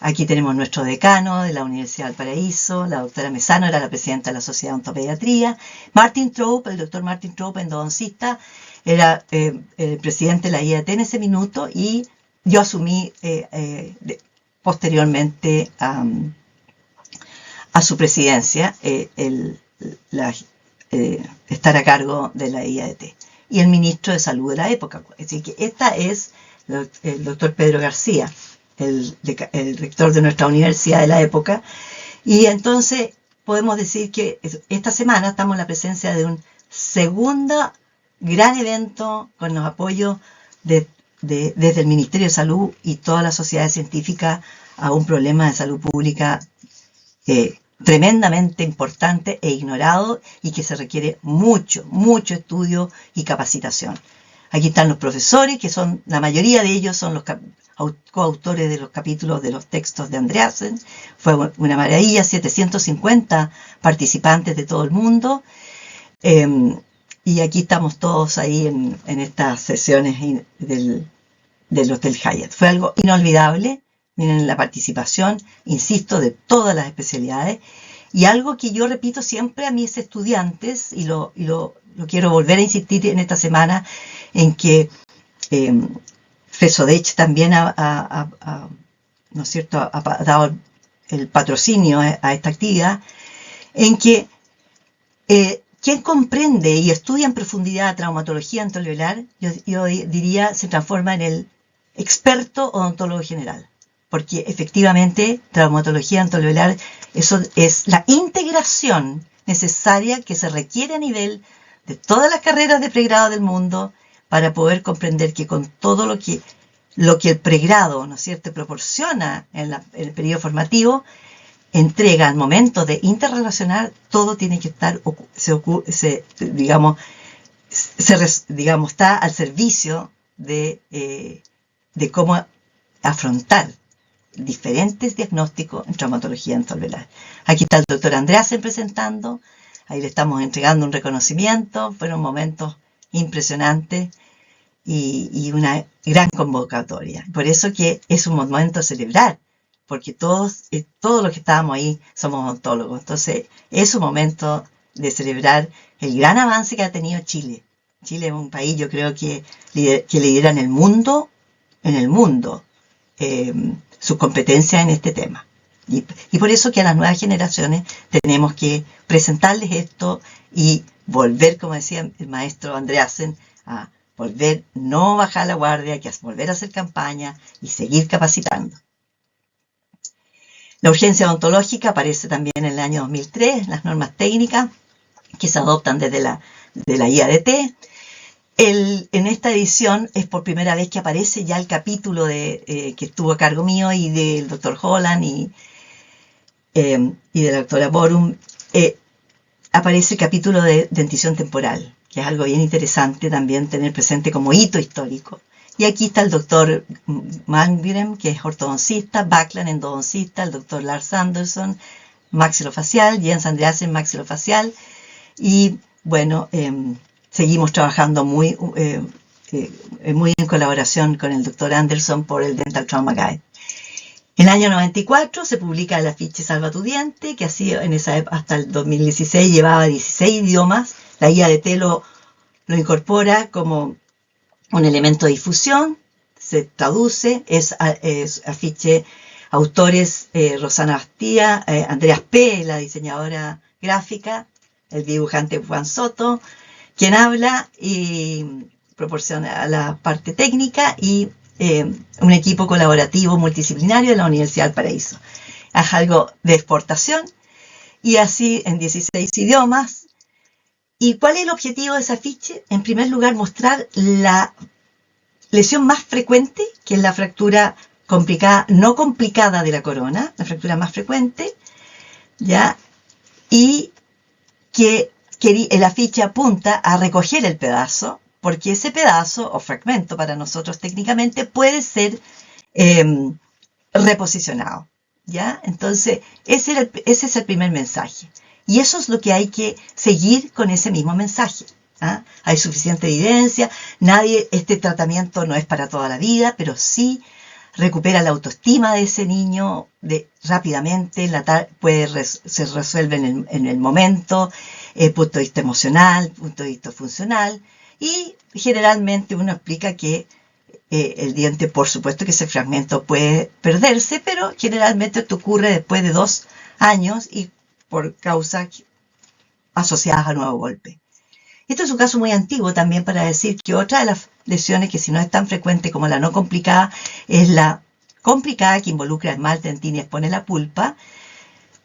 Aquí tenemos nuestro decano de la Universidad del Paraíso, la doctora Mesano era la presidenta de la Sociedad de Odontopediatría. Martin Trope, el doctor Martin Trope, endodoncista, era el presidente de la IAT en ese minuto, y yo asumí posteriormente a su presidencia estar a cargo de la IAT y el ministro de Salud de la época. Así que esta es el doctor Pedro García, el rector de nuestra universidad de la época. Y entonces podemos decir que esta semana estamos en la presencia de un segundo gran evento con los apoyos desde el Ministerio de Salud y toda la sociedad científica a un problema de salud pública tremendamente importante e ignorado, y que se requiere mucho estudio y capacitación. Aquí están los profesores, que son, la mayoría de ellos son los coautores de los capítulos de los textos de Andreasen. Fue una maravilla, 750 participantes de todo el mundo. Y aquí estamos todos ahí en estas sesiones del Hotel Hyatt. Fue algo inolvidable. Miren la participación, insisto, de todas las especialidades. Y algo que yo repito siempre a mis estudiantes, y lo quiero volver a insistir en esta semana, en que Fesodech también ¿no es cierto?, ha dado el patrocinio a esta actividad, en que quien comprende y estudia en profundidad traumatología odontoalveolar, yo diría, se transforma en el experto odontólogo general. Porque efectivamente, traumatología odontoalveolar, eso es la integración necesaria que se requiere a nivel de todas las carreras de pregrado del mundo para poder comprender que con todo lo que el pregrado, ¿no es cierto?, proporciona en el periodo formativo, entrega al momento de interrelacionar, todo tiene que estar, está al servicio de cómo afrontar diferentes diagnósticos en traumatología odontoalveolar. Aquí está el doctor Andreasen presentando, ahí le estamos entregando un reconocimiento, fueron momentos impresionantes y una gran convocatoria. Por eso que es un momento a celebrar, porque todos los que estábamos ahí somos odontólogos. Entonces es un momento de celebrar el gran avance que ha tenido Chile. Chile es un país, yo creo que lidera en el mundo, sus competencias en este tema. Y por eso que a las nuevas generaciones tenemos que presentarles esto y volver, como decía el maestro Andreasen, a volver, no bajar la guardia, que volver a hacer campaña y seguir capacitando. La urgencia odontológica aparece también en el año 2003, las normas técnicas que se adoptan desde la IADT. En esta edición es por primera vez que aparece ya el capítulo que estuvo a cargo mío y del doctor Holland y de la doctora Borum. Aparece el capítulo de dentición temporal, que es algo bien interesante también tener presente como hito histórico. Y aquí está el doctor Malmgren, que es ortodoncista, Backlund, endodoncista, el doctor Lars Andersson, maxilofacial, Jens Andreasen maxilofacial, y bueno, seguimos trabajando muy en colaboración con el Dr. Anderson por el Dental Trauma Guide. En el año 94 se publica el afiche Salva tu diente, que así en esa hasta el 2016 llevaba 16 idiomas. La guía de T lo incorpora como un elemento de difusión, se traduce, es afiche, autores Rosana Bastía, Andreas P., la diseñadora gráfica, el dibujante Juan Soto, quien habla y proporciona la parte técnica, y un equipo colaborativo multidisciplinario de la Universidad del Paraíso. Es algo de exportación, y así en 16 idiomas. ¿Y cuál es el objetivo de ese afiche? En primer lugar, mostrar la lesión más frecuente, que es la fractura complicada, no complicada de la corona, la fractura más frecuente, ¿ya? Y que el afiche apunta a recoger el pedazo, porque ese pedazo o fragmento para nosotros técnicamente puede ser reposicionado, ¿ya? Entonces, ese es el primer mensaje. Y eso es lo que hay que seguir con ese mismo mensaje. ¿Ah? Hay suficiente evidencia, este tratamiento no es para toda la vida, pero sí recupera la autoestima de ese niño rápidamente, se resuelve en el momento, punto de vista emocional, punto de vista funcional, y generalmente uno explica que el diente, por supuesto que ese fragmento puede perderse, pero generalmente esto ocurre después de 2 años y por causas asociadas a nuevo golpe. Esto es un caso muy antiguo también para decir que otra de las lesiones que, si no es tan frecuente como la no complicada, es la complicada, que involucra esmalte, dentina y expone la pulpa.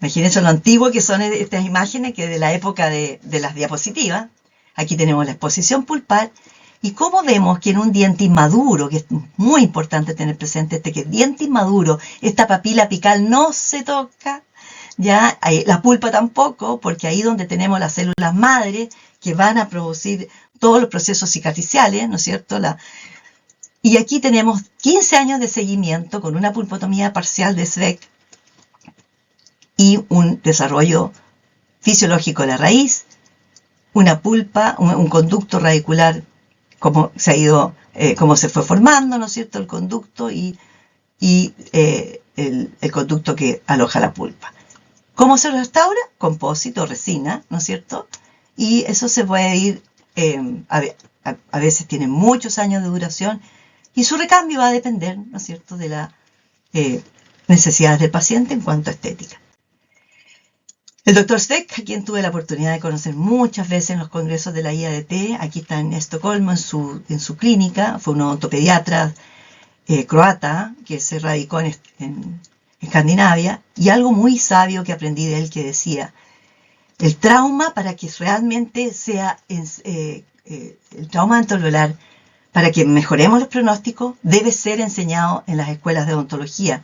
Imagínense lo antiguo que son estas imágenes, que de la época de las diapositivas. Aquí tenemos la exposición pulpar, y cómo vemos que en un diente inmaduro, que es muy importante tener presente que el diente inmaduro, esta papila apical no se toca, ya la pulpa tampoco, porque ahí donde tenemos las células madre que van a producir todos los procesos cicatriciales, ¿no es cierto? Y aquí tenemos 15 años de seguimiento con una pulpotomía parcial de Sveck y un desarrollo fisiológico de la raíz, una pulpa, un conducto radicular, como se fue formando, ¿no es cierto? El conducto y el conducto que aloja la pulpa. ¿Cómo se restaura? Compósito, resina, ¿no es cierto? Y eso se puede ir, a veces tiene muchos años de duración, y su recambio va a depender, ¿no es cierto?, de las necesidades del paciente en cuanto a estética. El Dr. Sveck, a quien tuve la oportunidad de conocer muchas veces en los congresos de la IADT, aquí está en Estocolmo, en su clínica, fue un odontopediatra croata que se radicó en Escandinavia, y algo muy sabio que aprendí de él, que decía: el trauma, para que realmente sea el trauma dentalveolar, para que mejoremos los pronósticos, debe ser enseñado en las escuelas de odontología,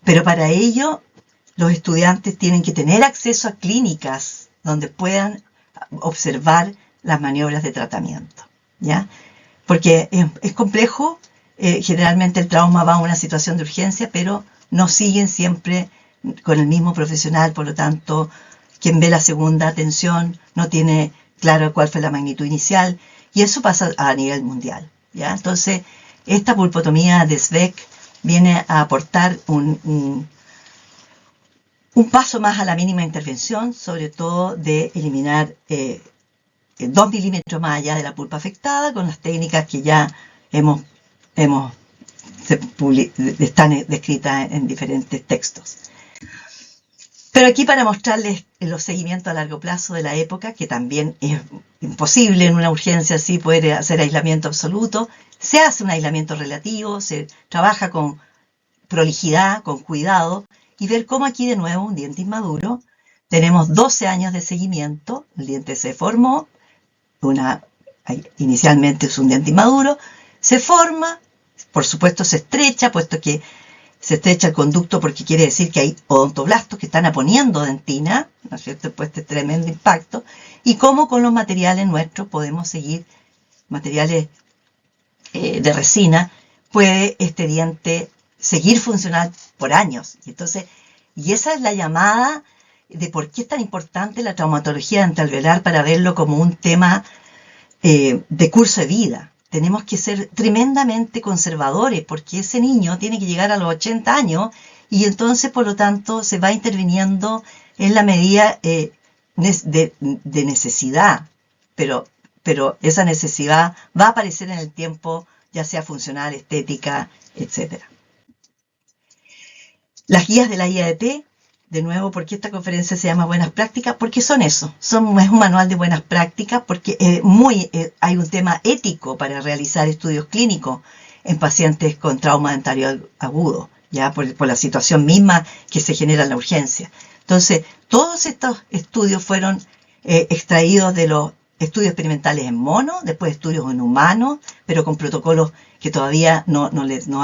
pero para ello los estudiantes tienen que tener acceso a clínicas donde puedan observar las maniobras de tratamiento, ¿ya? Porque es complejo, generalmente el trauma va a una situación de urgencia, pero no siguen siempre con el mismo profesional, por lo tanto, quien ve la segunda atención no tiene claro cuál fue la magnitud inicial, y eso pasa a nivel mundial, ¿ya? Entonces, esta pulpotomía de Sveck viene a aportar un paso más a la mínima intervención, sobre todo de eliminar 2 milímetros más allá de la pulpa afectada, con las técnicas que ya están descritas en diferentes textos. Pero aquí, para mostrarles los seguimientos a largo plazo de la época, que también es imposible en una urgencia así poder hacer aislamiento absoluto, se hace un aislamiento relativo, se trabaja con prolijidad, con cuidado, y ver cómo aquí de nuevo un diente inmaduro, tenemos 12 años de seguimiento, el diente se formó, inicialmente es un diente inmaduro, se forma, por supuesto se estrecha, puesto que se estrecha el conducto porque quiere decir que hay odontoblastos que están aponiendo dentina, ¿no es cierto?, después de este tremendo impacto, y cómo con los materiales nuestros podemos seguir, materiales de resina, puede este diente seguir funcional por años. Y esa es la llamada de por qué es tan importante la traumatología dentalveolar para verlo como un tema de curso de vida. Tenemos que ser tremendamente conservadores porque ese niño tiene que llegar a los 80 años y entonces, por lo tanto, se va interviniendo en la medida de necesidad, pero esa necesidad va a aparecer en el tiempo, ya sea funcional, estética, etc. Las guías de la IADT, de nuevo, ¿por qué esta conferencia se llama Buenas Prácticas? Porque son eso, es un manual de buenas prácticas, porque hay un tema ético para realizar estudios clínicos en pacientes con trauma dentario agudo, ya por la situación misma que se genera en la urgencia. Entonces, todos estos estudios fueron extraídos de los estudios experimentales en monos, después estudios en humanos, pero con protocolos que todavía no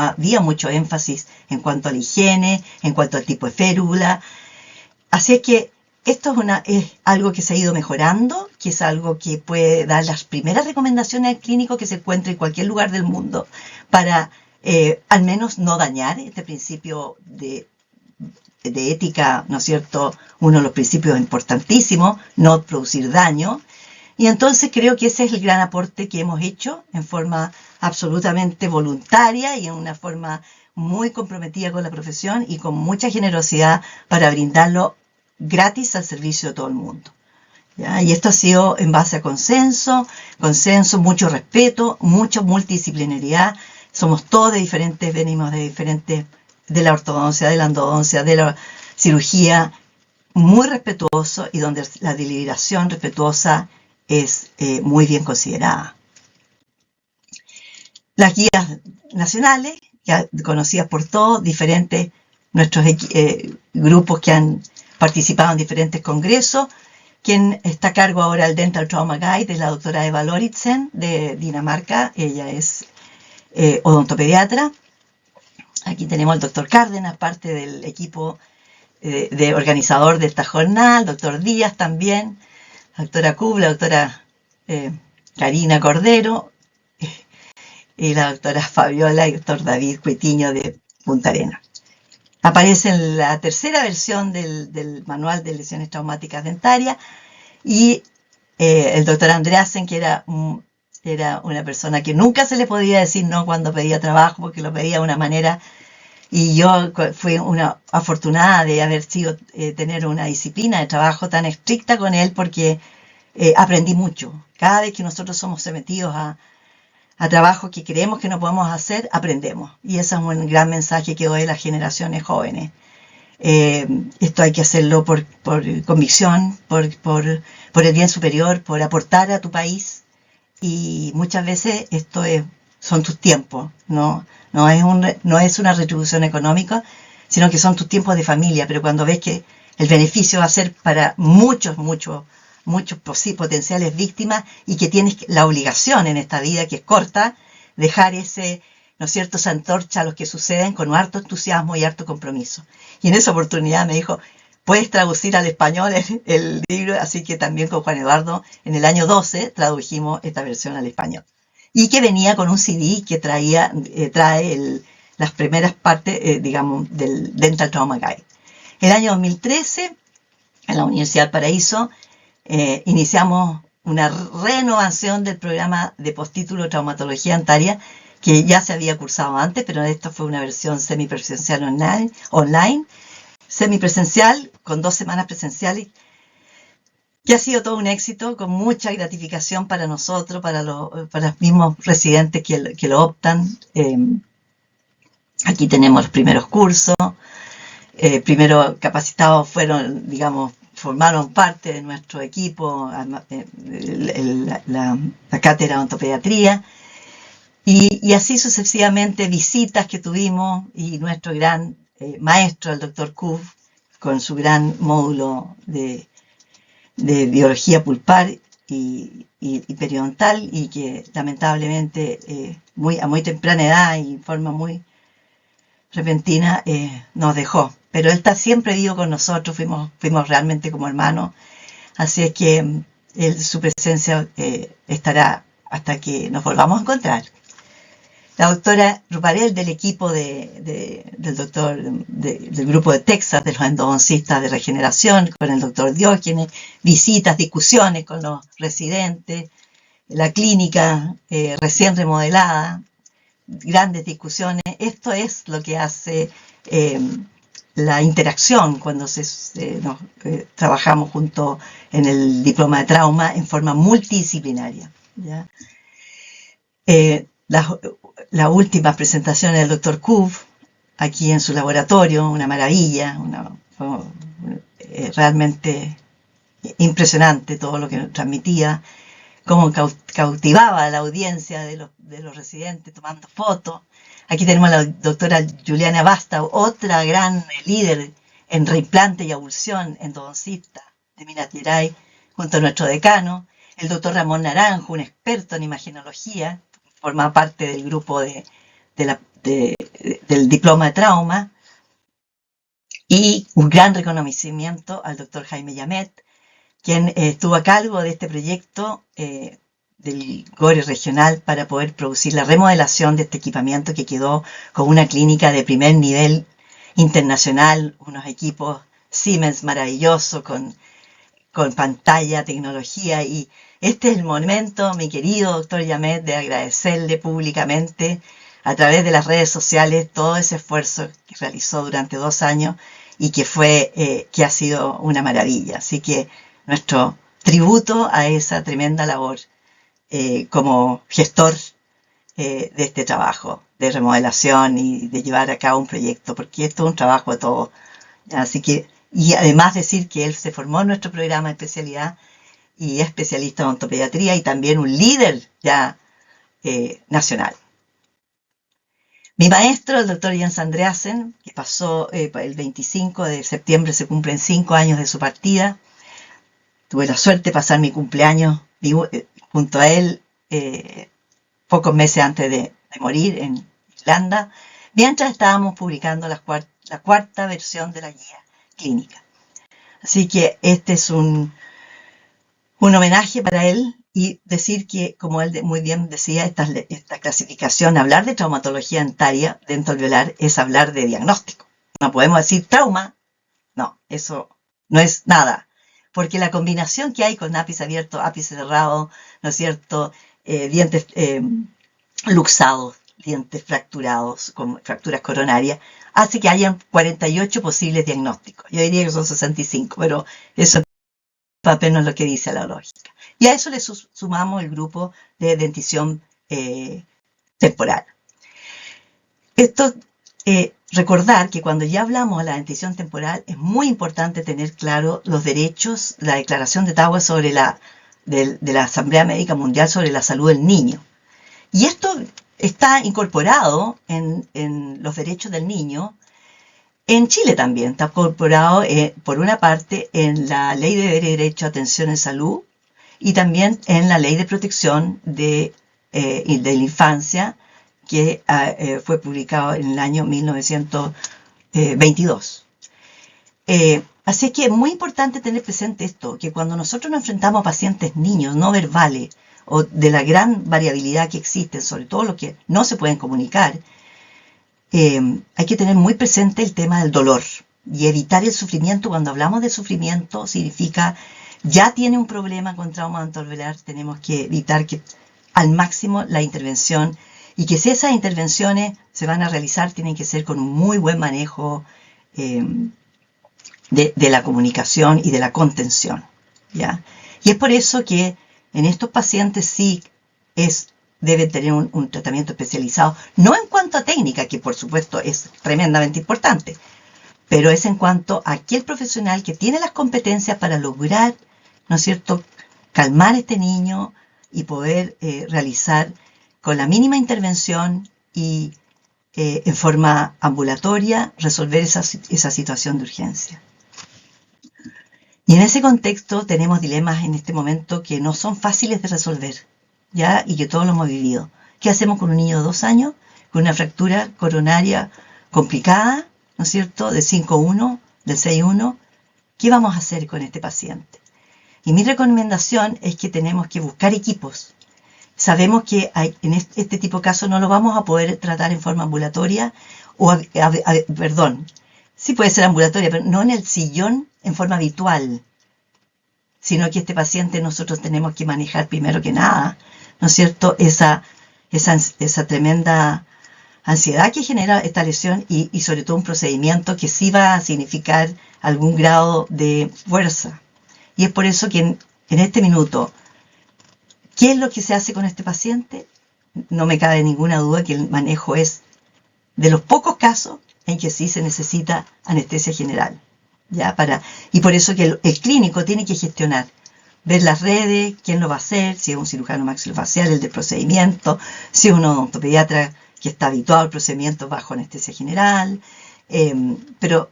había mucho énfasis en cuanto a la higiene, en cuanto al tipo de férula. Así es que esto es algo que se ha ido mejorando, que es algo que puede dar las primeras recomendaciones al clínico que se encuentre en cualquier lugar del mundo para al menos no dañar este principio de ética, ¿no es cierto? Uno de los principios importantísimos, no producir daño. Y entonces creo que ese es el gran aporte que hemos hecho en forma absolutamente voluntaria y en una forma muy comprometida con la profesión y con mucha generosidad para brindarlo gratis al servicio de todo el mundo. ¿Ya? Y esto ha sido en base a consenso, mucho respeto, mucha multidisciplinaridad. Somos todos venimos de diferentes, de la ortodoncia, de la endodoncia, de la cirugía, muy respetuoso y donde la deliberación respetuosa es muy bien considerada. Las guías nacionales, ya conocidas por todos, nuestros grupos que han participado en diferentes congresos. Quien está a cargo ahora del Dental Trauma Guide es la doctora Eva Loritsen de Dinamarca. Ella es odontopediatra. Aquí tenemos al doctor Cárdenas, parte del equipo de organizador de esta jornada, el doctor Díaz también, la doctora Kub, la doctora Karina Cordero, y la doctora Fabiola y el doctor David Cuitiño de Punta Arenas. Aparece en la tercera versión del manual de lesiones traumáticas dentarias y el doctor Andreasen, que era una persona que nunca se le podía decir no cuando pedía trabajo, porque lo pedía de una manera, y yo fui una afortunada de tener una disciplina de trabajo tan estricta con él, porque aprendí mucho. Cada vez que nosotros somos sometidos a trabajo que creemos que no podemos hacer, aprendemos. Y ese es un gran mensaje que doy a las generaciones jóvenes. Esto hay que hacerlo por convicción, por el bien superior, por aportar a tu país. Y muchas veces son tus tiempos. No es una retribución económica, sino que son tus tiempos de familia. Pero cuando ves que el beneficio va a ser para muchos potenciales víctimas y que tienes la obligación en esta vida, que es corta, dejar ¿no es cierto?, esa antorcha a los que suceden con harto entusiasmo y harto compromiso. Y en esa oportunidad me dijo, puedes traducir al español el libro, así que también con Juan Eduardo en el año 12 tradujimos esta versión al español. Y que venía con un CD que trae las primeras partes, digamos, del Dental Trauma Guide. El año 2013, en la Universidad Paraíso, iniciamos una renovación del programa de postítulo de traumatología dentaria que ya se había cursado antes, pero esto fue una versión semipresencial online, semipresencial con 2 semanas presenciales, que ha sido todo un éxito, con mucha gratificación para nosotros, para los mismos residentes que lo optan. Aquí tenemos los primeros cursos, primero capacitados formaron parte de nuestro equipo, la cátedra de ontopediatría, y así sucesivamente visitas que tuvimos, y nuestro gran maestro, el doctor Kuf, con su gran módulo de biología pulpar y periodontal, y que lamentablemente a muy temprana edad y en forma muy repentina nos dejó. Pero él siempre vivo con nosotros, fuimos realmente como hermanos, así es que su presencia estará hasta que nos volvamos a encontrar. La doctora Ruparel del equipo del grupo de Texas de los endodoncistas de regeneración, con el doctor Diógenes, visitas, discusiones con los residentes, la clínica recién remodelada, grandes discusiones. Esto es lo que hace la interacción cuando trabajamos junto en el diploma de trauma en forma multidisciplinaria, ¿ya? Las últimas presentaciones del Dr. Kuf aquí en su laboratorio, una maravilla, realmente impresionante todo lo que nos transmitía, cómo cautivaba a la audiencia de los residentes tomando fotos. Aquí tenemos a la doctora Juliana Basta, otra gran líder en reimplante y abulsión, endodoncista de Minas Gerais, junto a nuestro decano, el doctor Ramón Naranjo, un experto en imagenología, forma parte del grupo del diploma de trauma, y un gran reconocimiento al doctor Jaime Yamet, quien estuvo a cargo de este proyecto del GORE regional para poder producir la remodelación de este equipamiento que quedó con una clínica de primer nivel internacional, unos equipos Siemens maravillosos con pantalla, tecnología, y este es el momento, mi querido doctor Yamet, de agradecerle públicamente a través de las redes sociales todo ese esfuerzo que realizó durante 2 años y que ha sido una maravilla. Así que nuestro tributo a esa tremenda labor como gestor de este trabajo de remodelación y de llevar a cabo un proyecto, porque esto es un trabajo de todos. Así que, y además decir que él se formó en nuestro programa de especialidad y es especialista en odontopediatría y también un líder ya nacional. Mi maestro, el doctor Jens Andreasen, que pasó el 25 de septiembre, se cumplen 5 años de su partida. Tuve la suerte de pasar mi cumpleaños junto a él pocos meses antes de morir en Irlanda, mientras estábamos publicando la cuarta versión de la guía clínica. Así que este es un homenaje para él, y decir que, como él muy bien decía, esta clasificación, hablar de traumatología dentaria dentro del alveolar es hablar de diagnóstico. No podemos decir trauma, no, eso no es nada, porque la combinación que hay con ápice abierto, ápice cerrado, ¿no es cierto?, dientes luxados, dientes fracturados, con fracturas coronarias, hace que hayan 48 posibles diagnósticos. Yo diría que son 65, pero eso apenas lo que dice la lógica. Y a eso le sumamos el grupo de dentición temporal. Esto, recordar que cuando ya hablamos de la dentición temporal, es muy importante tener claro los derechos, la declaración de Ottawa sobre de la Asamblea Médica Mundial sobre la salud del niño. Y esto está incorporado en los derechos del niño. En Chile también está incorporado, por una parte, en la Ley de Deber y Derecho a Atención en Salud y también en la Ley de Protección de la Infancia, que fue publicado en el año 1922. Así que es muy importante tener presente esto, que cuando nosotros nos enfrentamos a pacientes niños no verbales o de la gran variabilidad que existe, sobre todo los que no se pueden comunicar, hay que tener muy presente el tema del dolor y evitar el sufrimiento. Cuando hablamos de sufrimiento, significa ya tiene un problema con trauma dentoalveolar, tenemos que evitar que al máximo la intervención, y que si esas intervenciones se van a realizar, tienen que ser con un muy buen manejo de la comunicación y de la contención, ¿ya? Y es por eso que en estos pacientes sí deben tener un tratamiento especializado, no en cuanto a técnica, que por supuesto es tremendamente importante, pero es en cuanto a aquel profesional que tiene las competencias para lograr, ¿no es cierto?, calmar a este niño y poder realizar con la mínima intervención y en forma ambulatoria resolver esa situación de urgencia. Y en ese contexto tenemos dilemas en este momento que no son fáciles de resolver, ¿ya? Y que todos lo hemos vivido. ¿Qué hacemos con un niño de 2 años con una fractura coronaria complicada, ¿no es cierto?, de 5.1, del 6.1? ¿Qué vamos a hacer con este paciente? Y mi recomendación es que tenemos que buscar equipos sabemos que en este tipo de casos no lo vamos a poder tratar en forma ambulatoria, perdón, sí puede ser ambulatoria, pero no en el sillón en forma habitual, sino que este paciente nosotros tenemos que manejar primero que nada, ¿no es cierto?, esa tremenda ansiedad que genera esta lesión y sobre todo un procedimiento que sí va a significar algún grado de fuerza. Y es por eso que en este minuto, ¿qué es lo que se hace con este paciente? No me cabe ninguna duda que el manejo es de los pocos casos en que sí se necesita anestesia general. Y por eso que el clínico tiene que gestionar, ver las redes, quién lo va a hacer, si es un cirujano maxilofacial, el del procedimiento, si es un odontopediatra que está habituado al procedimiento bajo anestesia general, pero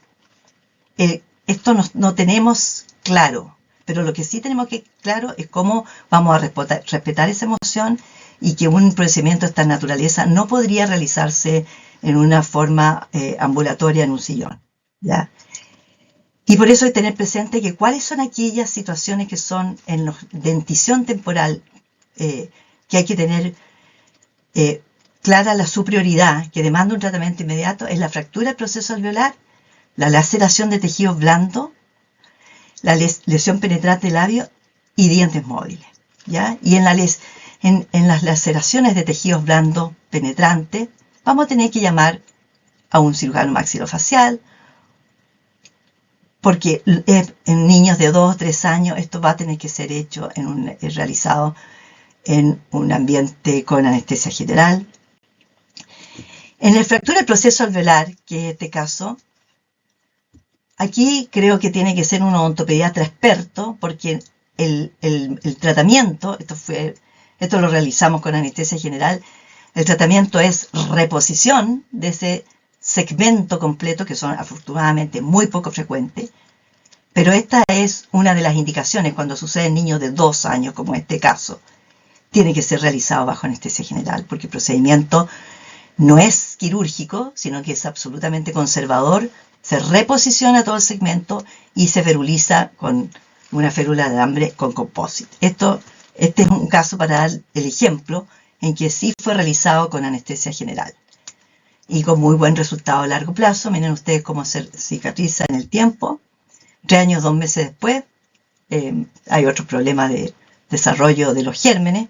esto no tenemos claro, pero lo que sí tenemos que claro es cómo vamos a respetar esa emoción y que un procedimiento de esta naturaleza no podría realizarse en una forma ambulatoria en un sillón, ¿ya? Y por eso hay que tener presente que cuáles son aquellas situaciones que son en la dentición temporal que hay que tener clara su prioridad, que demanda un tratamiento inmediato, es la fractura del proceso alveolar, la laceración de tejidos blandos, la lesión penetrante de labio y dientes móviles, ¿ya? Y en las laceraciones de tejidos blandos penetrantes vamos a tener que llamar a un cirujano maxilofacial, porque en niños de 2 o 3 años esto va a tener que ser hecho realizado en un ambiente con anestesia general. En la fractura del proceso alveolar, que es este caso, aquí creo que tiene que ser un odontopediatra experto, porque el tratamiento, esto lo realizamos con anestesia general, el tratamiento es reposición de ese segmento completo, que son afortunadamente muy poco frecuentes, pero esta es una de las indicaciones cuando sucede en niños de 2 años, como en este caso. Tiene que ser realizado bajo anestesia general, porque el procedimiento no es quirúrgico, sino que es absolutamente conservador, se reposiciona todo el segmento y se feruliza con una férula de alambre con composite. Este es un caso para dar el ejemplo en que sí fue realizado con anestesia general y con muy buen resultado a largo plazo. Miren ustedes cómo se cicatriza en el tiempo. 3 años, 2 meses después, hay otros problemas de desarrollo de los gérmenes,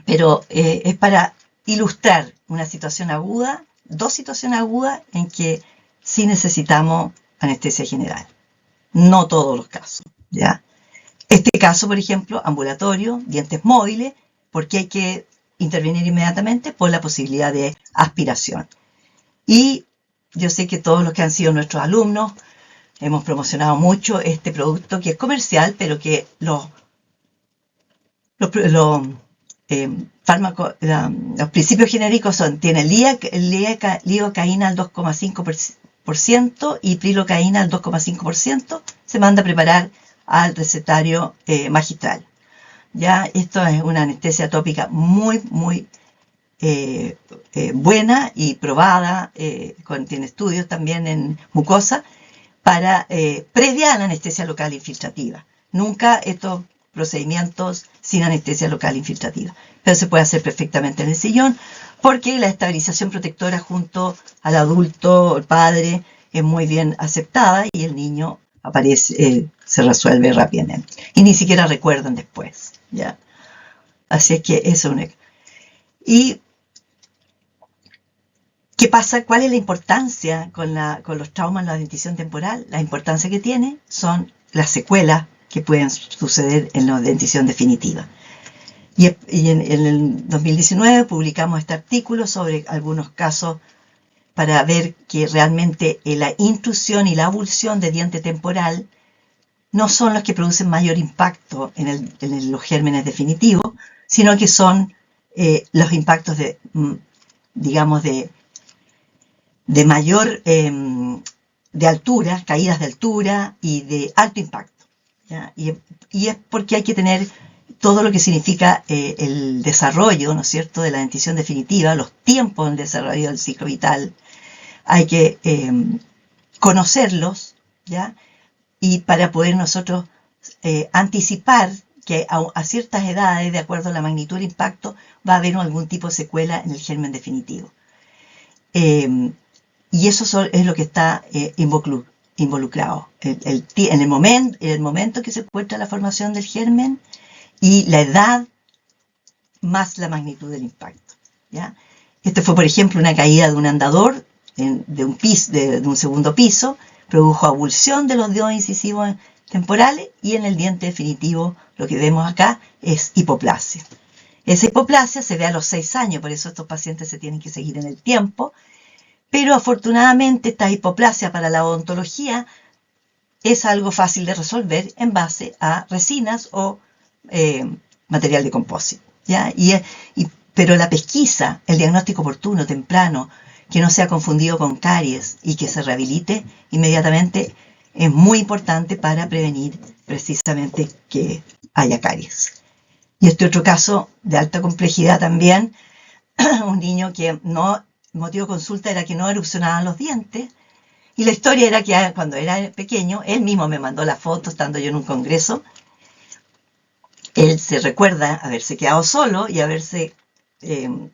pero es para ilustrar una situación aguda, 2 situaciones agudas en que sí necesitamos anestesia general. No todos los casos, ¿ya? Este caso, por ejemplo, ambulatorio, dientes móviles, porque hay que intervenir inmediatamente por la posibilidad de aspiración. Y yo sé que todos los que han sido nuestros alumnos hemos promocionado mucho este producto que es comercial, pero que los principios genéricos tiene lidocaína al 2,5% y prilocaína al 2,5%. Se manda a preparar al recetario magistral. Ya, esto es una anestesia tópica muy, muy buena y probada, tiene estudios también en mucosa, previa a la anestesia local infiltrativa. Nunca estos procedimientos sin anestesia local infiltrativa. Pero se puede hacer perfectamente en el sillón, porque la estabilización protectora junto al adulto, el padre, es muy bien aceptada y el niño se resuelve rápidamente. Y ni siquiera recuerdan después, ¿ya? Así es que eso es ¿Y qué pasa? ¿Cuál es la importancia con los traumas en la dentición temporal? La importancia que tiene son las secuelas que pueden suceder en la dentición definitiva. Y en el 2019 publicamos este artículo sobre algunos casos para ver que realmente la intrusión y la abulsión de diente temporal no son los que producen mayor impacto en los gérmenes definitivos, sino que son los impactos de mayor, de altura, caídas de altura y de alto impacto, ¿ya? Y es porque hay que tener todo lo que significa el desarrollo, ¿no es cierto?, de la dentición definitiva, los tiempos del desarrollo del ciclo vital. Hay que conocerlos, ¿ya? Y para poder nosotros anticipar que a ciertas edades, de acuerdo a la magnitud del impacto, va a haber algún tipo de secuela en el germen definitivo. Y eso es lo que está involucrado. En el momento que se encuentra la formación del germen y la edad más la magnitud del impacto, ¿ya? Este fue, por ejemplo, una caída de un andador de un segundo piso, produjo abulsión de los dedos incisivos temporales y en el diente definitivo lo que vemos acá es hipoplasia. Esa hipoplasia se ve a los 6 años, por eso estos pacientes se tienen que seguir en el tiempo, pero afortunadamente esta hipoplasia para la odontología es algo fácil de resolver en base a resinas o material de compósito, ¿ya? Pero la pesquisa, el diagnóstico oportuno, temprano, que no sea confundido con caries y que se rehabilite inmediatamente, es muy importante para prevenir precisamente que haya caries. Y este otro caso de alta complejidad también, un niño que el motivo de consulta era que no erupcionaban los dientes, y la historia era que cuando era pequeño, él mismo me mandó la foto estando yo en un congreso. Él se recuerda haberse quedado solo y haberse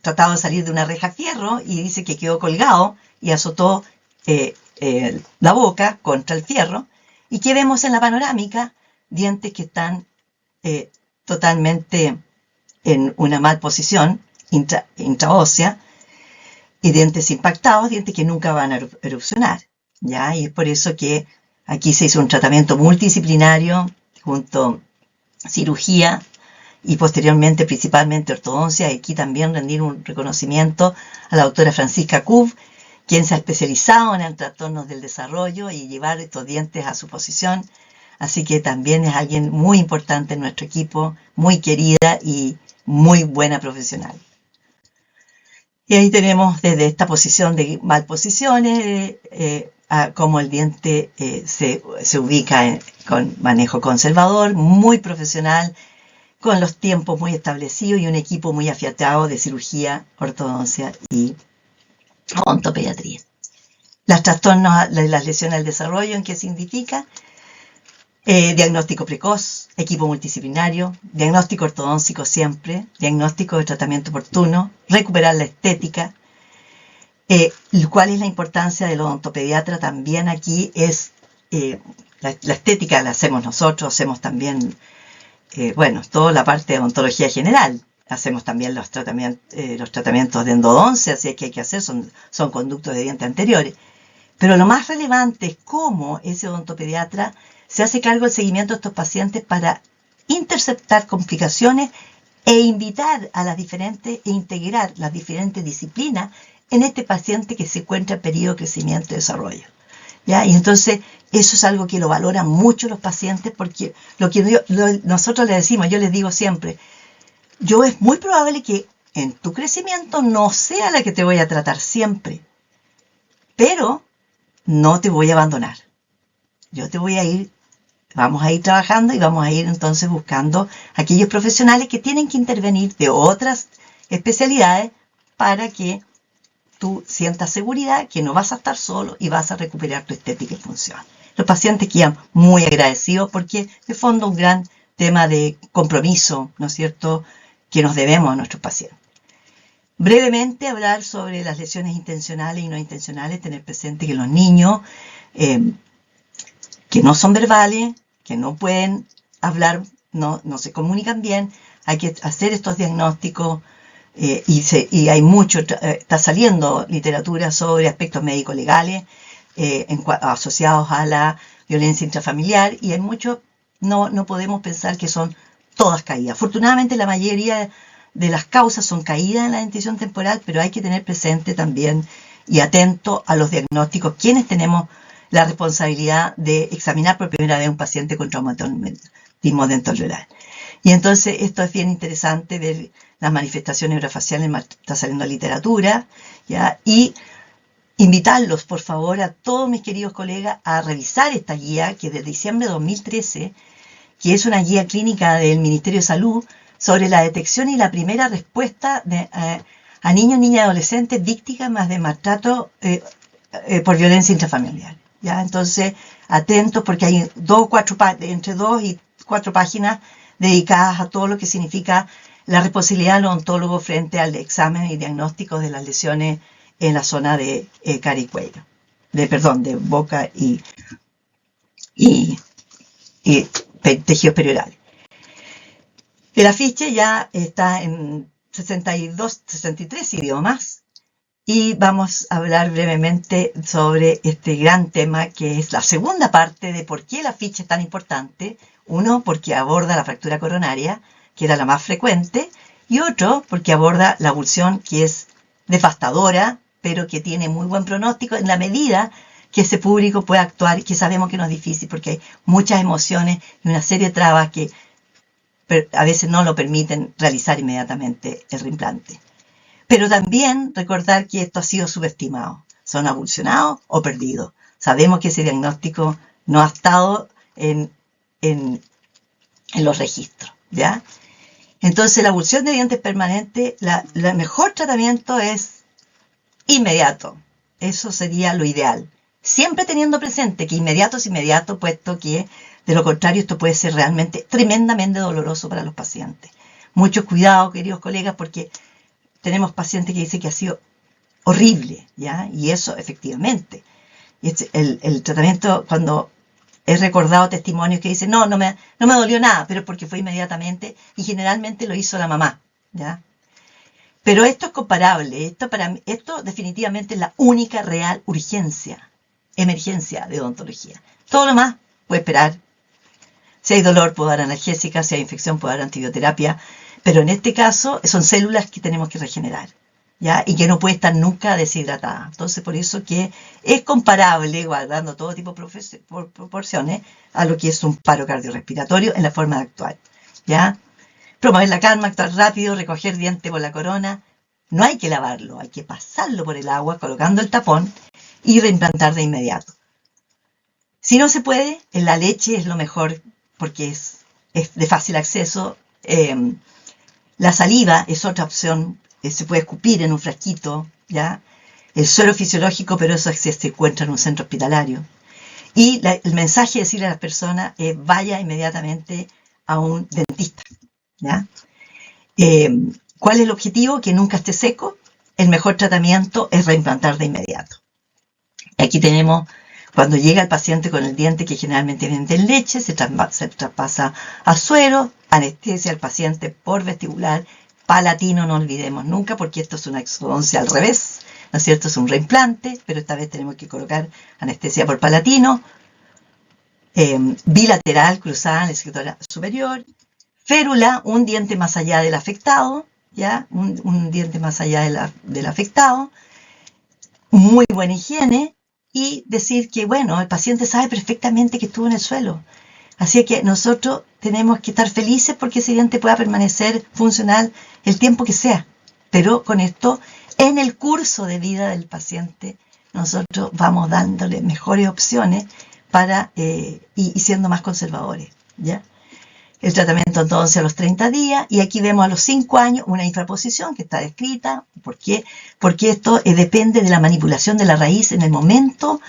tratado de salir de una reja fierro, y dice que quedó colgado y azotó la boca contra el fierro, y que vemos en la panorámica dientes que están totalmente en una mal posición intraósea, y dientes impactados, dientes que nunca van a erupcionar, ¿ya? Y es por eso que aquí se hizo un tratamiento multidisciplinario junto a cirugía y posteriormente principalmente ortodoncia. Y aquí también rendir un reconocimiento a la doctora Francisca Cub, quien se ha especializado en trastornos del desarrollo y llevar estos dientes a su posición. Así que también es alguien muy importante en nuestro equipo, muy querida y muy buena profesional. Y ahí tenemos desde esta posición de malposiciones, a cómo el diente se ubica con manejo conservador, muy profesional, con los tiempos muy establecidos y un equipo muy afiatado de cirugía, ortodoncia y odontopediatría. Los trastornos de las lesiones del desarrollo, ¿en qué significa? Diagnóstico precoz, equipo multidisciplinario, diagnóstico ortodóntico siempre, diagnóstico de tratamiento oportuno, recuperar la estética. ¿Cuál es la importancia del odontopediatra? También aquí es la estética la hacemos nosotros, hacemos también, toda la parte de odontología general. Hacemos también los tratamientos de endodoncia, así que hay que hacer, son conductos de dientes anteriores. Pero lo más relevante es cómo ese odontopediatra se hace cargo del seguimiento de estos pacientes para interceptar complicaciones e invitar a integrar las diferentes disciplinas en este paciente que se encuentra en periodo de crecimiento y desarrollo, ¿ya? Y entonces eso es algo que lo valoran mucho los pacientes, porque nosotros les decimos, yo les digo siempre, es muy probable que en tu crecimiento no sea la que te voy a tratar siempre, pero no te voy a abandonar. Vamos a ir trabajando y vamos a ir entonces buscando aquellos profesionales que tienen que intervenir de otras especialidades para que tú sientas seguridad que no vas a estar solo y vas a recuperar tu estética y función. Los pacientes quedan muy agradecidos porque de fondo un gran tema de compromiso, ¿no es cierto?, que nos debemos a nuestros pacientes. Brevemente hablar sobre las lesiones intencionales y no intencionales, tener presente que los niños que no son verbales, que no pueden hablar, no se comunican bien, hay que hacer estos diagnósticos y hay mucho, está saliendo literatura sobre aspectos médico-legales asociados a la violencia intrafamiliar, y hay mucho, no podemos pensar que son todas caídas. Afortunadamente la mayoría de las causas son caídas en la dentición temporal, pero hay que tener presente también y atento a los diagnósticos, quienes tenemos la responsabilidad de examinar por primera vez a un paciente con traumatismo dental-alveolar. Y entonces esto es bien interesante, ver las manifestaciones neurofaciales, está saliendo literatura, ¿ya? Y invitarlos, por favor, a todos mis queridos colegas a revisar esta guía que desde diciembre de 2013, que es una guía clínica del Ministerio de Salud sobre la detección y la primera respuesta a niños, niñas y adolescentes víctimas de maltrato por violencia intrafamiliar, ¿ya? Entonces, atentos, porque hay entre 2 y 4 páginas dedicadas a todo lo que significa la responsabilidad del odontólogo frente al examen y diagnóstico de las lesiones en la zona de cara y cuello, de boca y tejidos periorales. El afiche ya está en 63 idiomas y vamos a hablar brevemente sobre este gran tema que es la segunda parte de por qué el afiche es tan importante. Uno, porque aborda la fractura coronaria, que era la más frecuente, y otro, porque aborda la avulsión, que es devastadora, pero que tiene muy buen pronóstico en la medida que ese público puede actuar, que sabemos que no es difícil porque hay muchas emociones y una serie de trabas que a veces no lo permiten realizar inmediatamente el reimplante. Pero también recordar que esto ha sido subestimado. Son avulsionados o perdidos. Sabemos que ese diagnóstico no ha estado en los registros, ¿ya? Entonces, la avulsión de dientes permanente, el mejor tratamiento es inmediato. Eso sería lo ideal. Siempre teniendo presente que inmediato es inmediato, puesto que de lo contrario esto puede ser realmente tremendamente doloroso para los pacientes. Mucho cuidado, queridos colegas, porque tenemos pacientes que dicen que ha sido horrible, ¿ya? Y eso efectivamente. Y el tratamiento, cuando he recordado testimonios que dicen, no me dolió nada, pero porque fue inmediatamente y generalmente lo hizo la mamá, ¿ya? Pero esto es comparable, esto definitivamente es la única real emergencia de odontología. Todo lo más puede esperar. Si hay dolor, puedo dar analgésica, si hay infección, puedo dar antibioterapia, pero en este caso son células que tenemos que regenerar, ¿ya? Y que no puede estar nunca deshidratada. Entonces, por eso que es comparable, guardando todo tipo de proporciones, a lo que es un paro cardiorrespiratorio en la forma de actuar, ¿ya? Promover la calma, actuar rápido, recoger diente por la corona. No hay que lavarlo, hay que pasarlo por el agua colocando el tapón y reimplantar de inmediato. Si no se puede, en la leche es lo mejor porque es de fácil acceso. La saliva es otra opción, se puede escupir en un frasquito, ¿ya? El suero fisiológico, pero eso se encuentra en un centro hospitalario. Y el mensaje de decirle a las personas es vaya inmediatamente a un dentista, ¿ya? ¿Cuál es el objetivo? Que nunca esté seco. El mejor tratamiento es reimplantar de inmediato. Aquí tenemos cuando llega el paciente con el diente que generalmente viene en leche, se traspasa a suero, anestesia al paciente por vestibular, palatino no olvidemos nunca porque esto es una exodoncia al revés, ¿no es cierto? Es un reimplante, pero esta vez tenemos que colocar anestesia por palatino, bilateral cruzada en la escritura superior, férula, un diente más allá del afectado, ¿ya? Un diente más allá del afectado, muy buena higiene y decir que, bueno, el paciente sabe perfectamente que estuvo en el suelo. Así que nosotros tenemos que estar felices porque ese diente pueda permanecer funcional el tiempo que sea. Pero con esto, en el curso de vida del paciente, nosotros vamos dándole mejores opciones para y siendo más conservadores, ¿ya? El tratamiento entonces a los 30 días y aquí vemos a los 5 años una infraposición que está descrita. ¿Por qué? Porque esto depende de la manipulación de la raíz en el momento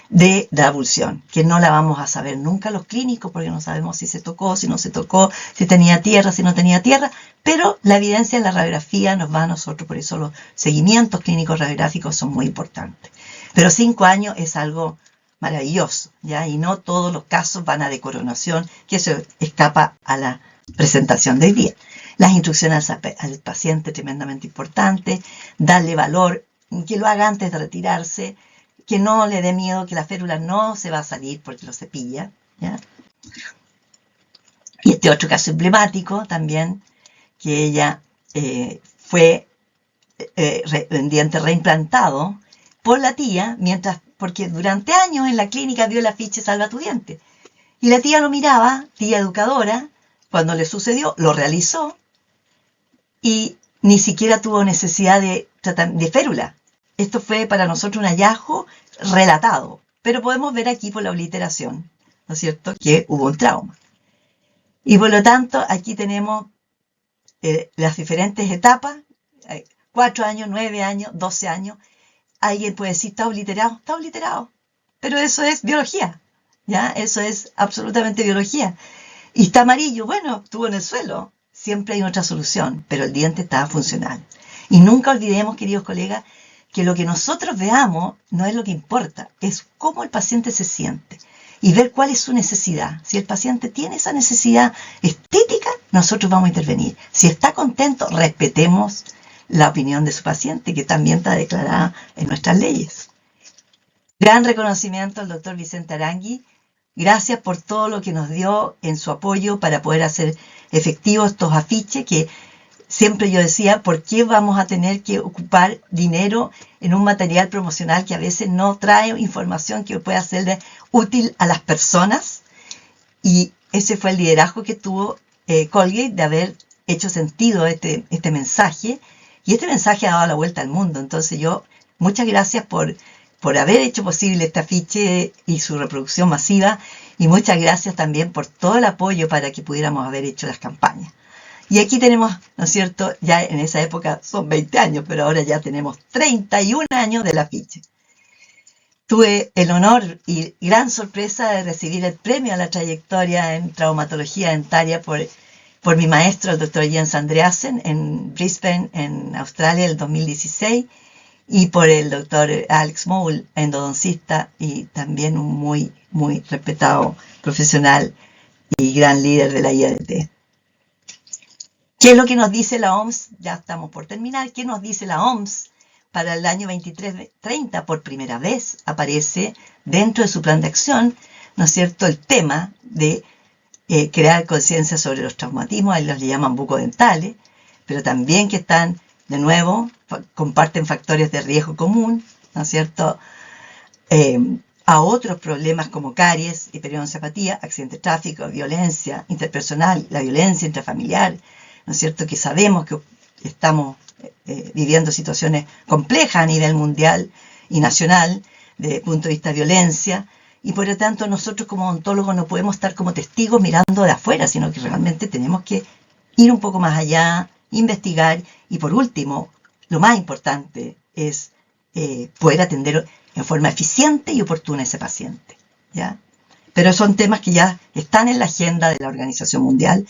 de la avulsión, que no la vamos a saber nunca los clínicos porque no sabemos si se tocó, si no se tocó, si tenía tierra, si no tenía tierra, pero la evidencia en la radiografía nos va a nosotros, por eso los seguimientos clínicos radiográficos son muy importantes. Pero 5 años es algo maravilloso, ¿ya? Y no todos los casos van a decoronación, que eso escapa a la presentación de hoy día. Las instrucciones al paciente tremendamente importantes, darle valor, que lo haga antes de retirarse, que no le dé miedo que la férula no se va a salir porque lo cepilla, ¿ya? Y este otro caso emblemático también, que ella fue en diente reimplantado por la tía, porque durante años en la clínica vio el afiche Salva tu diente. Y la tía lo miraba, tía educadora, cuando le sucedió, lo realizó y ni siquiera tuvo necesidad de férula. Esto fue para nosotros un hallazgo relatado, pero podemos ver aquí por la obliteración, ¿no es cierto?, que hubo un trauma. Y por lo tanto, aquí tenemos las diferentes etapas, 4 años, 9 años, 12 años. Alguien puede decir, está obliterado, pero eso es biología, ¿ya? Eso es absolutamente biología. Y está amarillo, bueno, estuvo en el suelo. Siempre hay otra solución, pero el diente estaba funcional. Y nunca olvidemos, queridos colegas, que lo que nosotros veamos no es lo que importa, es cómo el paciente se siente y ver cuál es su necesidad. Si el paciente tiene esa necesidad estética, nosotros vamos a intervenir. Si está contento, respetemos la opinión de su paciente, que también está declarada en nuestras leyes. Gran reconocimiento al doctor Vicente Arangui. Gracias por todo lo que nos dio en su apoyo para poder hacer efectivos estos afiches que siempre yo decía, ¿por qué vamos a tener que ocupar dinero en un material promocional que a veces no trae información que pueda serle útil a las personas? Y ese fue el liderazgo que tuvo Colgate de haber hecho sentido este mensaje. Y este mensaje ha dado la vuelta al mundo. Entonces yo, muchas gracias por haber hecho posible este afiche y su reproducción masiva. Y muchas gracias también por todo el apoyo para que pudiéramos haber hecho las campañas. Y aquí tenemos, ¿no es cierto?, ya en esa época son 20 años, pero ahora ya tenemos 31 años del afiche. Tuve el honor y gran sorpresa de recibir el premio a la trayectoria en traumatología dentaria por mi maestro, el doctor Jens Andreasen, en Brisbane, en Australia, el 2016, y por el doctor Alex Moule, endodoncista y también un muy, muy respetado profesional y gran líder de la IADT. ¿Qué es lo que nos dice la OMS? Ya estamos por terminar. ¿Qué nos dice la OMS? Para el año 2330, por primera vez, aparece dentro de su plan de acción, ¿no es cierto?, el tema de crear conciencia sobre los traumatismos, ahí los llaman bucodentales, pero también que están, de nuevo, comparten factores de riesgo común, ¿no es cierto?, a otros problemas como caries, hiperiodoncefalía, accidente de tráfico, violencia interpersonal, la violencia intrafamiliar, ¿no es cierto?, que sabemos que estamos viviendo situaciones complejas a nivel mundial y nacional desde el punto de vista de violencia, y por lo tanto nosotros como odontólogos no podemos estar como testigos mirando de afuera, sino que realmente tenemos que ir un poco más allá, investigar, y por último, lo más importante es poder atender en forma eficiente y oportuna a ese paciente, ¿ya? Pero son temas que ya están en la agenda de la Organización Mundial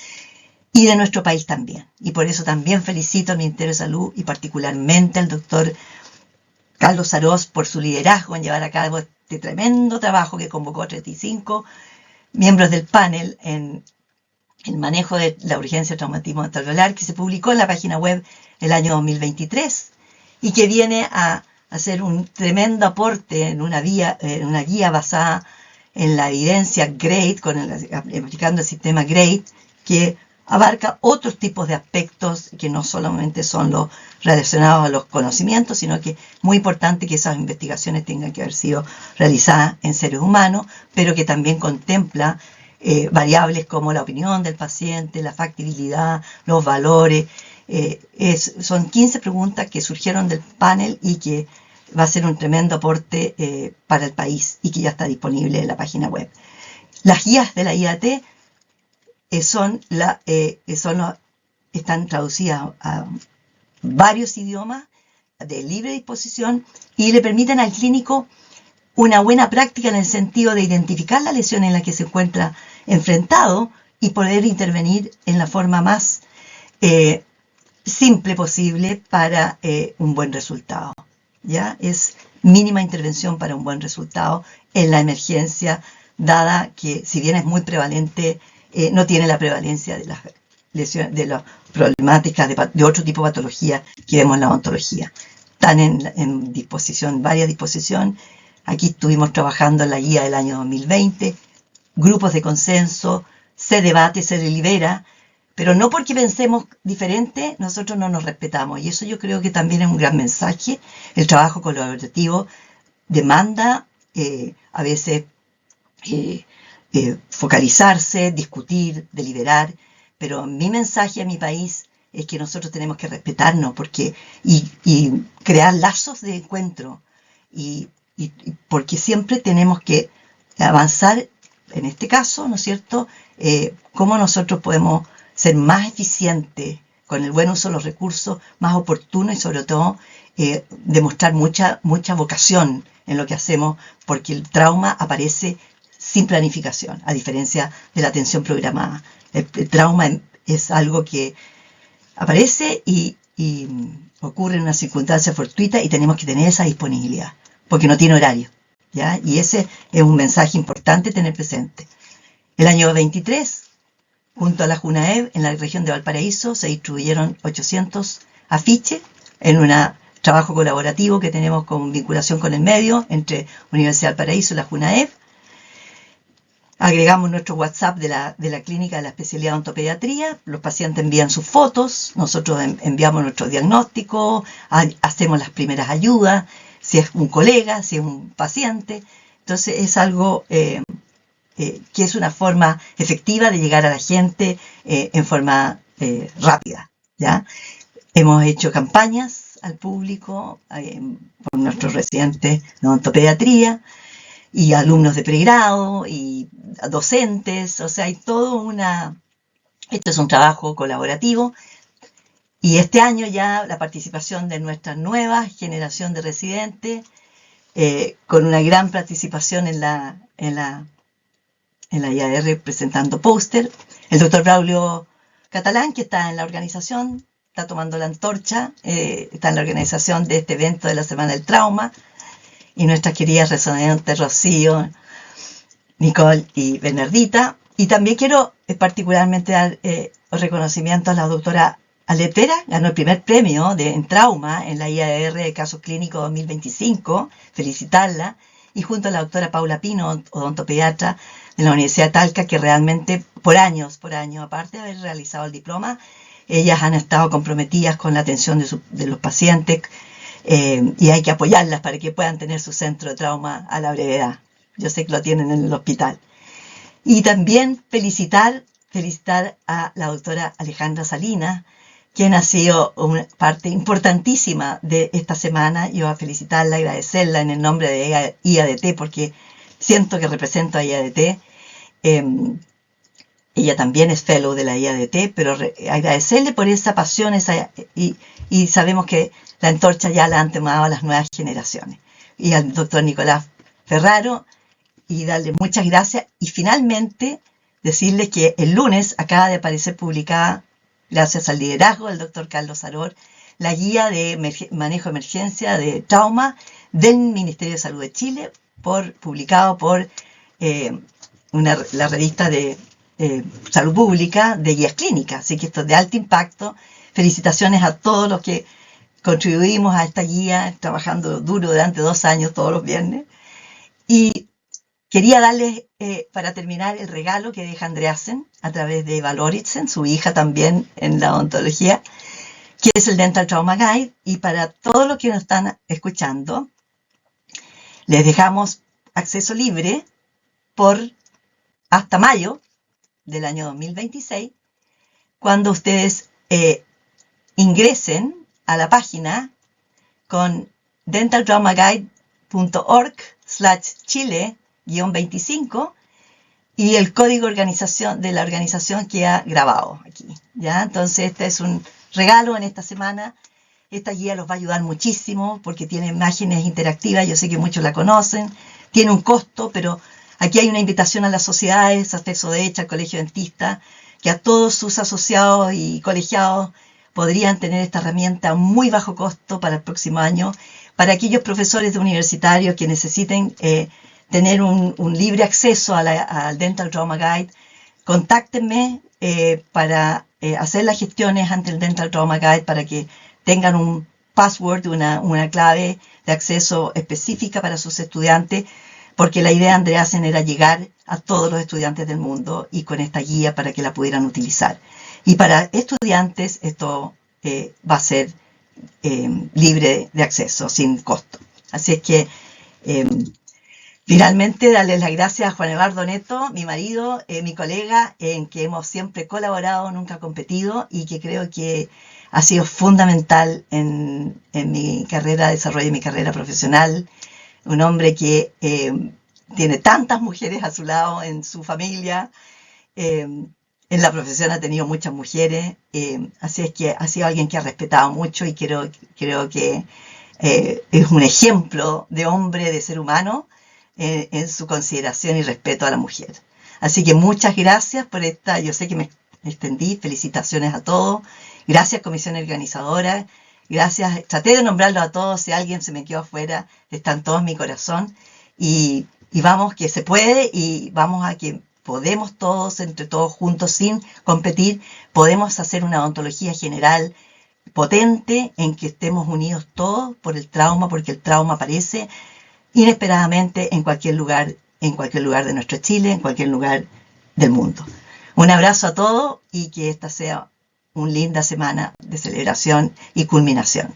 y de nuestro país también. Y por eso también felicito al Ministerio de Salud y particularmente al doctor Carlos Sarós por su liderazgo en llevar a cabo este tremendo trabajo que convocó a 35 miembros del panel en el manejo de la urgencia de traumatismo dental, que se publicó en la página web el año 2023 y que viene a hacer un tremendo aporte en una guía basada en la evidencia GRADE, aplicando el sistema GRADE, que abarca otros tipos de aspectos que no solamente son los relacionados a los conocimientos, sino que es muy importante que esas investigaciones tengan que haber sido realizadas en seres humanos, pero que también contempla variables como la opinión del paciente, la factibilidad, los valores. Son 15 preguntas que surgieron del panel y que va a ser un tremendo aporte para el país y que ya está disponible en la página web. Las guías de la IAT están traducidas a varios idiomas de libre disposición y le permiten al clínico una buena práctica en el sentido de identificar la lesión en la que se encuentra enfrentado y poder intervenir en la forma más simple posible para un buen resultado. ¿Ya? Es mínima intervención para un buen resultado en la emergencia, dada que si bien es muy prevalente, no tiene la prevalencia de las lesiones, de las problemáticas de otro tipo de patología que vemos en la odontología. Están en disposición, varias disposiciones. Aquí estuvimos trabajando en la guía del año 2020, grupos de consenso, se debate, se delibera, pero no porque pensemos diferente, nosotros no nos respetamos. Y eso yo creo que también es un gran mensaje. El trabajo colaborativo demanda a veces focalizarse, discutir, deliberar, pero mi mensaje a mi país es que nosotros tenemos que respetarnos y crear lazos de encuentro y porque siempre tenemos que avanzar, en este caso, ¿no es cierto?, cómo nosotros podemos ser más eficientes con el buen uso de los recursos, más oportuno y sobre todo demostrar mucha vocación en lo que hacemos, porque el trauma aparece sin planificación, a diferencia de la atención programada. El trauma es algo que aparece y ocurre en una circunstancia fortuita y tenemos que tener esa disponibilidad, porque no tiene horario, ¿ya? Y ese es un mensaje importante tener presente. El año 23, junto a la JUNAEV, en la región de Valparaíso, se distribuyeron 800 afiches en un trabajo colaborativo que tenemos con vinculación con el medio entre Universidad de Valparaíso y la JUNAEV. Agregamos nuestro WhatsApp de la clínica de la especialidad de odontopediatría, los pacientes envían sus fotos, nosotros enviamos nuestro diagnóstico, hacemos las primeras ayudas, si es un colega, si es un paciente. Entonces es algo que es una forma efectiva de llegar a la gente en forma rápida, ¿ya? Hemos hecho campañas al público por nuestros residentes de odontopediatría, y alumnos de pregrado, y docentes, o sea, hay todo esto es un trabajo colaborativo, y este año ya la participación de nuestra nueva generación de residentes, con una gran participación en la IAR presentando póster, el doctor Braulio Catalán, que está en la organización, está tomando la antorcha, está en la organización de este evento de la Semana del Trauma, y nuestras queridas resonantes Rocío, Nicole y Bernardita. Y también quiero particularmente dar reconocimiento a la doctora Alepera, ganó el primer premio en trauma en la IAR de Casos Clínicos 2025, felicitarla, y junto a la doctora Paula Pino, odontopediatra de la Universidad de Talca, que realmente por años, aparte de haber realizado el diploma, ellas han estado comprometidas con la atención de los pacientes, y hay que apoyarlas para que puedan tener su centro de trauma a la brevedad. Yo sé que lo tienen en el hospital. Y también felicitar a la doctora Alejandra Salinas, quien ha sido una parte importantísima de esta semana. Yo a felicitarla, agradecerla en el nombre de IADT, porque siento que represento a IADT. Ella también es fellow de la IADT, pero agradecerle por esa pasión, y sabemos que la antorcha ya la han tomado a las nuevas generaciones. Y al doctor Nicolás Ferraro, y darle muchas gracias. Y finalmente, decirles que el lunes acaba de aparecer publicada, gracias al liderazgo del doctor Carlos Saror, la guía de manejo de emergencia de trauma del Ministerio de Salud de Chile, publicado por la revista de Salud Pública de Guías Clínicas. Así que esto es de alto impacto. Felicitaciones a todos los que contribuimos a esta guía, trabajando duro durante 2 años todos los viernes. Y quería darles, para terminar, el regalo que deja Andreasen a través de Valoritsen, su hija también en la odontología, que es el Dental Trauma Guide. Y para todos los que nos están escuchando, les dejamos acceso libre por hasta mayo del año 2026, cuando ustedes ingresen a la página con dentaltraumaguide.org/Chile-25 y el código de la organización que ha grabado aquí, ¿ya? Entonces este es un regalo en esta semana. Esta guía los va a ayudar muchísimo porque tiene imágenes interactivas. Yo sé que muchos la conocen, tiene un costo, pero aquí hay una invitación a las sociedades, a FESODECH, al Colegio Dentista, que a todos sus asociados y colegiados podrían tener esta herramienta a muy bajo costo para el próximo año. Para aquellos profesores universitarios que necesiten tener un libre acceso al Dental Trauma Guide, contáctenme para hacer las gestiones ante el Dental Trauma Guide para que tengan un password, una clave de acceso específica para sus estudiantes, porque la idea de Andreasen era llegar a todos los estudiantes del mundo y con esta guía para que la pudieran utilizar. Y para estudiantes esto va a ser libre de acceso, sin costo. Así es que finalmente darles las gracias a Juan Eduardo Neto, mi marido, mi colega, en que hemos siempre colaborado, nunca competido, y que creo que ha sido fundamental en mi carrera, desarrollo de mi carrera profesional. Un hombre que tiene tantas mujeres a su lado en su familia. En la profesión ha tenido muchas mujeres, así es que ha sido alguien que ha respetado mucho, y creo que es un ejemplo de hombre, de ser humano, en su consideración y respeto a la mujer. Así que muchas gracias por esta. Yo sé que me extendí. Felicitaciones a todos. Gracias, comisión organizadora. Gracias. Traté de nombrarlos a todos. Si alguien se me quedó afuera, están todos en mi corazón. Y vamos, que se puede, y vamos a que podemos todos, entre todos juntos, sin competir, podemos hacer una odontología general potente en que estemos unidos todos por el trauma, porque el trauma aparece inesperadamente en cualquier lugar de nuestro Chile, en cualquier lugar del mundo. Un abrazo a todos y que esta sea una linda semana de celebración y culminación.